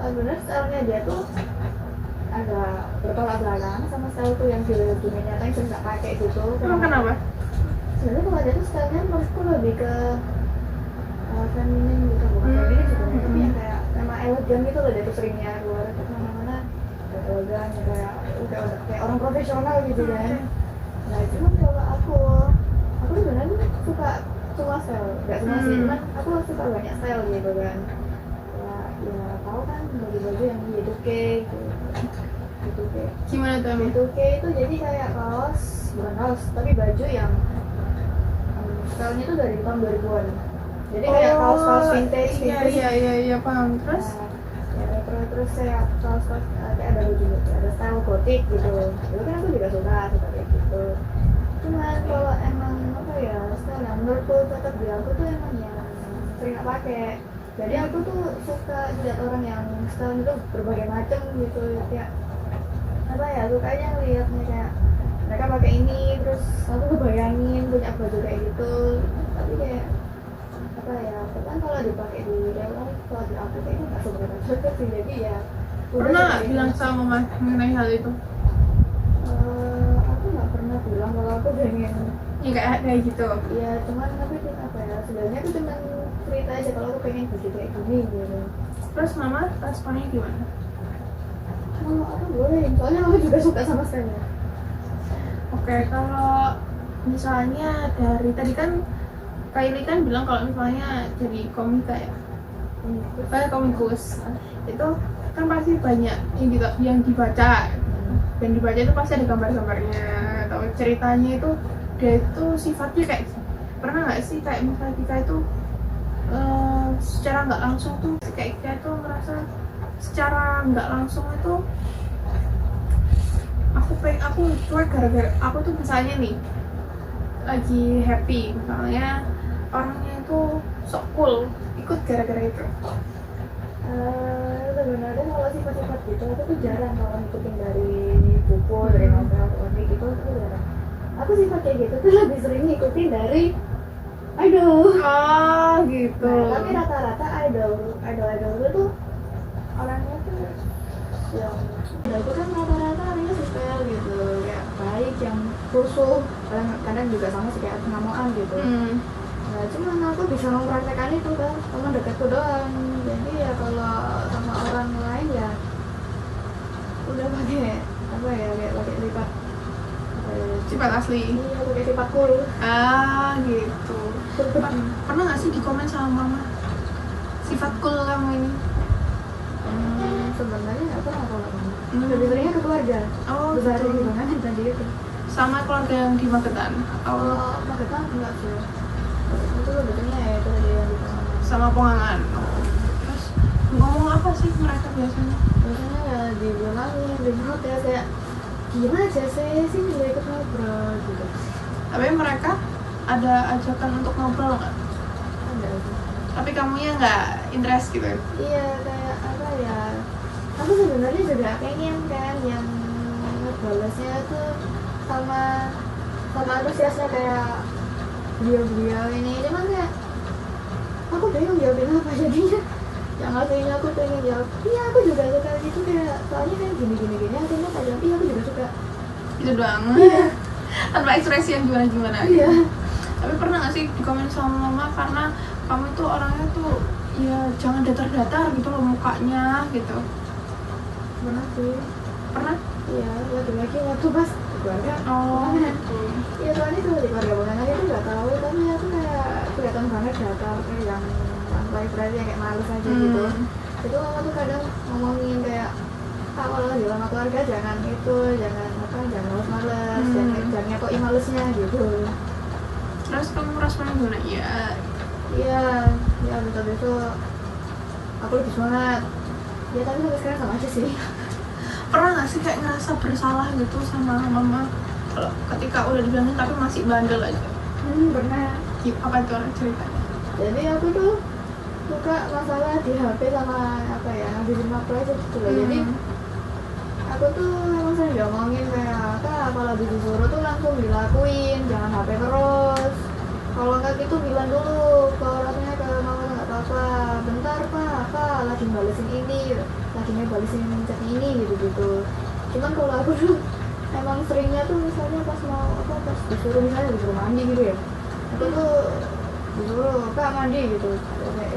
[SPEAKER 2] sebenarnya stylenya dia tuh agak bertolak belakang sama style tuh yang di dunia nyata yang sering nggak pakai gitu.
[SPEAKER 1] Emang kenapa?
[SPEAKER 2] Sebenarnya kalau dia tuh stylenya menurutku lebih ke feminin gitu, bukan feminin sebenarnya, tapi yang kayak memang elegan gitu loh. Dia tuh seringnya keluar ke mana-mana elegan, kayak udah kayak orang profesional gitu kan. Nah cuman kalau aku sebenarnya suka semua style, nggak semua sih, cuman aku suka banyak style gitu kan. Ya tahu kan baju-baju yang Y2K gitu. Y2K.
[SPEAKER 1] Gimana tuh emang?
[SPEAKER 2] Y2K itu jadi kayak bukan kaos, tapi baju yang stylenya tuh dari tahun 2000-an. Jadi kayak kaos-kaos vintage.
[SPEAKER 1] Iya paham. Terus?
[SPEAKER 2] Terus kayak kaos-kaos kayak ada baju gitu, ada style gothic gitu. Itu kan aku juga suka kayak gitu. Cuman kalau emang apa ya, style yang menurutku tetap di aku tuh emang yang sering gak pakai. Jadi aku tuh suka lihat orang yang style itu berbagai macam gitu, kayak apa ya, sukanya ngeliatnya kayak mereka pakai ini, terus aku kebayangin punya baju kayak gitu. Tapi kayak apa ya, kan kalau dipakai di real life, kalau di aku kayaknya nggak seberapa cocok sih. Jadi ya
[SPEAKER 1] pernah bilang sama mama mengenai hal itu?
[SPEAKER 2] Aku nggak pernah bilang kalau aku pengen
[SPEAKER 1] Ya kayak kayak gitu.
[SPEAKER 2] Iya, cuman tapi apa ya, sebenarnya itu cuma cerita aja kalau aku pengen baju kayak gini gitu.
[SPEAKER 1] Terus mama responnya gimana?
[SPEAKER 2] Oh, aku boleh, soalnya aku juga suka sama sekali.
[SPEAKER 1] Oke, kalau misalnya dari tadi kan Kylie kan bilang kalau misalnya jadi komika ya, kayak komikus itu kan pasti banyak yang dibaca, dan dibaca itu pasti ada gambar-gambarnya atau ceritanya itu dia itu sifatnya kayak pernah nggak sih kayak misalnya kita itu secara nggak langsung tuh kayak kita itu merasa secara nggak langsung itu aku cuek gara-gara aku tuh misalnya nih lagi happy misalnya orangnya itu sok cool ikut gara-gara itu.
[SPEAKER 2] Sebenarnya kalau sifat-sifat gitu aku tuh jarang kalau ngikutin dari buku, dari novel, komik gitu aku tuh jarang. Aku sifat kayak gitu tuh lebih sering ngikutin dari idol.
[SPEAKER 1] Oh gitu.
[SPEAKER 2] Nah, tapi rata-rata idol itu tuh orangnya tuh yang idol itu kan rata-rata orangnya simpel gitu, kayak baik, yang rusuh, kadang juga sama sih kayak pengamoan gitu. Nah, cuman aku bisa mempraktekkan itu kan sama dekatku doang. Jadi ya kalau sama orang lain ya udah pakai apa ya, kayak pakai
[SPEAKER 1] Sifat asli.
[SPEAKER 2] Iya, pakai sifat cool.
[SPEAKER 1] Gitu. Pernah nggak sih dikomen sama mama sifat cool kamu ini?
[SPEAKER 2] Sebenarnya nggak pernah kalau mama. Lebih seringnya ke keluarga.
[SPEAKER 1] Oh
[SPEAKER 2] besar
[SPEAKER 1] gitu.
[SPEAKER 2] di banget tadi itu.
[SPEAKER 1] Sama keluarga yang di Magetan?
[SPEAKER 2] Kalau Magetan enggak sih. Itu sebetulnya ya itu tadi yang di Ponganan.
[SPEAKER 1] Sama Ponganan. Terus ngomong apa sih mereka biasanya?
[SPEAKER 2] Biasanya ya dibilang ya kayak gila aja sih nggak ikut ngobrol gitu.
[SPEAKER 1] Tapi mereka ada ajakan untuk ngobrol nggak?
[SPEAKER 2] Ada aja.
[SPEAKER 1] Tapi kamunya nggak interest gitu?
[SPEAKER 2] Iya, kayak apa ya, aku sebenarnya juga pengen kan yang ngebalasnya tuh sama antusiasnya kayak beliau ini, cuman kayak aku bingung jawabin apa jadinya. Yang aslinya aku pengen jawab iya aku juga suka gitu, kayak soalnya kan gini akhirnya tak jawab iya aku juga suka
[SPEAKER 1] Itu doang?
[SPEAKER 2] Iya.
[SPEAKER 1] Tanpa ekspresi yang gimana-gimana?
[SPEAKER 2] Iya.
[SPEAKER 1] Tapi pernah nggak sih dikomen sama mama karena kamu itu orangnya tuh ya jangan datar-datar gitu loh mukanya gitu?
[SPEAKER 2] Pernah sih.
[SPEAKER 1] Pernah?
[SPEAKER 2] Iya, lagi waktu pas keluarga.
[SPEAKER 1] Oh gitu.
[SPEAKER 2] Iya, soalnya kalau di keluarga Ponganan itu nggak tahu, tapi aku kayak kelihatan banget datar, kayak yang tanpa ekspresi, kayak males aja gitu. Itu mama tuh kadang ngomongin kayak kalau di lama keluarga jangan males, jangan nyekoi malesnya gitu.
[SPEAKER 1] Terus kamu responnya gimana?
[SPEAKER 2] Iya, besok aku lebih semangat. Ya tapi sampai sekarang sama aja sih.
[SPEAKER 1] Pernah nggak sih kayak ngerasa bersalah gitu sama mama kalau ketika udah dibilangin tapi masih bandel aja?
[SPEAKER 2] Pernah.
[SPEAKER 1] Apa itu ceritanya?
[SPEAKER 2] Jadi aku tuh suka masalah di HP sama apa ya, ngabisin waktu aja gitu loh. Jadi aku tuh emang sering ngomongin kayak kalau habis disuruh tuh langsung dilakuin, jangan HP terus. Kalau nggak gitu bilang dulu ke orangnya, ke mama nggak apa-apa, bentar pak lagi balesin ini, lagi balesin chat ini gitu. Cuman kalau aku tuh emang seringnya tuh misalnya pas disuruh mandi gitu ya, aku tuh disuruh kak mandi gitu,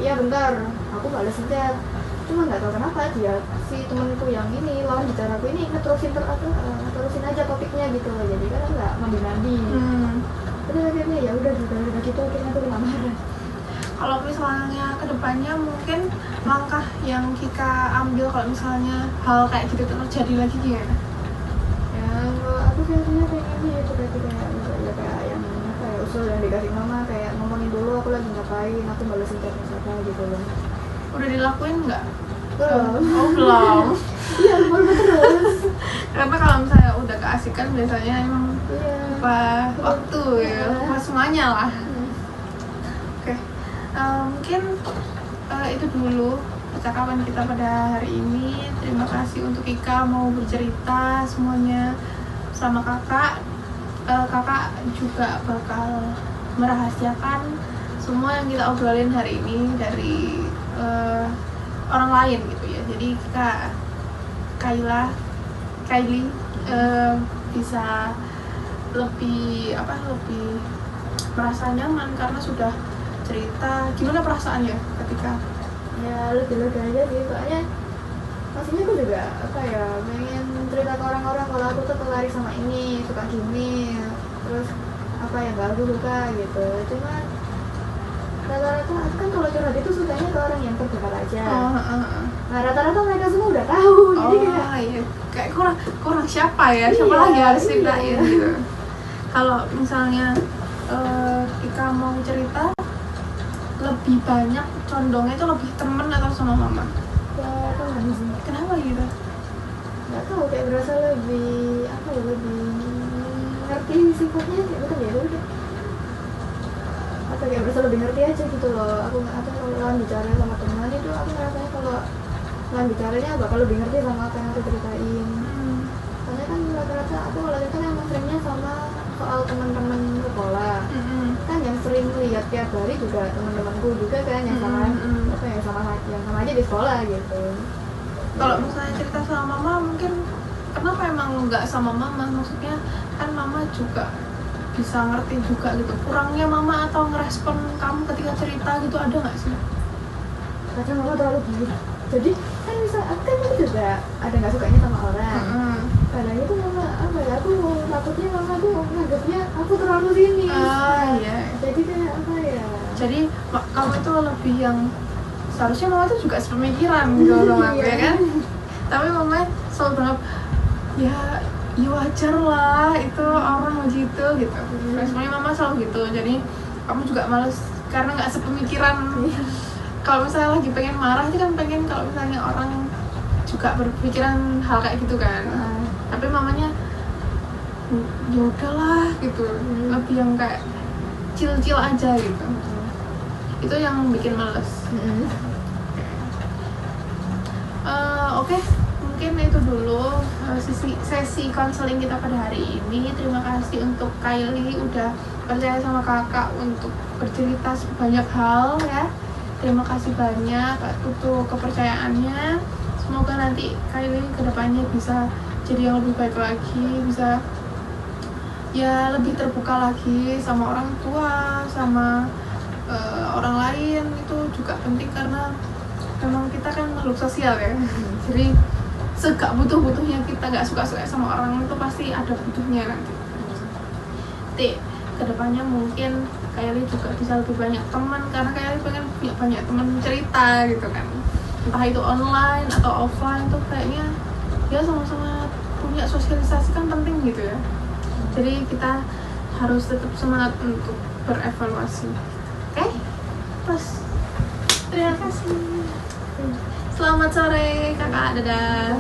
[SPEAKER 2] iya bentar aku balesin chat. Cuma nggak tahu kenapa dia si temenku yang ini lawan bicaraku ini terusin aja topiknya gitu, jadi kan nggak mandi. Terus akhirnya ya udah gitu akhirnya aku kena marah.
[SPEAKER 1] Kalau misalnya kedepannya mungkin langkah yang Kika ambil kalau misalnya hal kayak gitu terjadi lagi gimana?
[SPEAKER 2] Ya kalau aku biasanya pengennya itu kayak yang apa ya, usul yang dikasih mama, kayak ngomongin dulu aku lagi ngapain, aku balesin chatnya siapa gitu loh.
[SPEAKER 1] Udah dilakuin nggak?
[SPEAKER 2] Belum.
[SPEAKER 1] Oh belum.
[SPEAKER 2] Iya belum terus.
[SPEAKER 1] Karena kalau misalnya udah keasikan biasanya emang lupa waktu ya, lupa semuanya lah. Oke. Mungkin itu dulu percakapan kita pada hari ini. Terima kasih untuk Kika mau bercerita semuanya sama kakak. Kakak juga bakal merahasiakan semua yang kita obrolin hari ini dari orang lain gitu ya. Jadi Kylie bisa lebih merasa nyaman karena sudah cerita. Gimana perasaannya ketika
[SPEAKER 2] Ya lega-lega aja sih, soalnya maksudnya aku juga pengen cerita ke orang-orang kalau aku tuh tertarik sama ini, suka gini, terus yang gak aku suka gitu. Cuma rata-rata aku kan kalau curhat itu sukanya ke orang yang terdekat aja. Nah rata-rata mereka semua udah tahu, jadi
[SPEAKER 1] kayak kurang siapa ya, siapa lagi harus ceritain gitu. Kalau misalnya kita mau cerita, lebih banyak condongnya itu lebih temen atau sama mama?
[SPEAKER 2] Ya teman sih.
[SPEAKER 1] Kenapa gitu?
[SPEAKER 2] Nggak tahu, kayak berasa lebih lebih ngerti sifatnya kayak gitu ya udah. Kayak berasa lebih ngerti aja gitu loh. Aku kalau bicara sama teman itu aku ngerasanya kalau bicaranya bakal lebih ngerti sama apa yang aku ceritain. Soalnya kan rata-rata aku kalau itu kan emang seringnya sama soal teman-teman sekolah. Kan yang sering lihat tiap hari juga teman-temanku juga kan yang sama yang sama aja di sekolah gitu.
[SPEAKER 1] Kalau misalnya cerita sama mama, mungkin kenapa emang nggak sama mama? Maksudnya kan mama juga bisa ngerti juga gitu. Kurangnya mama atau ngerespon kamu ketika cerita gitu ada nggak sih?
[SPEAKER 2] Kadang mama terlalu gini. Jadi kan aku juga ada nggak sukanya sama orang. Kadang itu mama aku takutnya mama tuh nganggapnya aku terlalu sini.
[SPEAKER 1] Iya.
[SPEAKER 2] Jadi kayak
[SPEAKER 1] Jadi kamu itu lebih yang seharusnya mama tuh juga sepemikiran gitu sama aku ya kan. Tapi mama selalu berangkat ya wajar lah, itu orang begitu gitu. Responnya mama selalu gitu. Jadi kamu juga males karena nggak sepemikiran. Kalau misalnya lagi pengen marah itu kan pengen kalau misalnya orang juga berpikiran hal kayak gitu kan. Tapi mamanya ya udahlah gitu, lebih yang kayak chill aja gitu. Itu yang bikin males. Oke, mungkin itu dulu sesi konseling kita pada hari ini. Terima kasih untuk Kylie udah percaya sama kakak untuk bercerita banyak hal ya. Terima kasih banyak untuk kepercayaannya. Semoga nanti Kylie kedepannya bisa jadi yang lebih baik lagi, bisa ya lebih terbuka lagi sama orang tua, sama orang lain. Itu juga penting karena memang kita kan makhluk sosial ya. Jadi segak butuhnya kita nggak suka sama orang itu pasti ada butuhnya nanti. Kedepannya mungkin Kylie juga bisa lebih banyak teman karena Kylie pengen punya banyak teman cerita gitu kan, entah itu online atau offline tuh kayaknya ya sama-sama punya sosialisasi kan penting gitu ya. Jadi kita harus tetap semangat untuk berevaluasi. Oke? Terus terima kasih. Selamat sore kakak, dadah.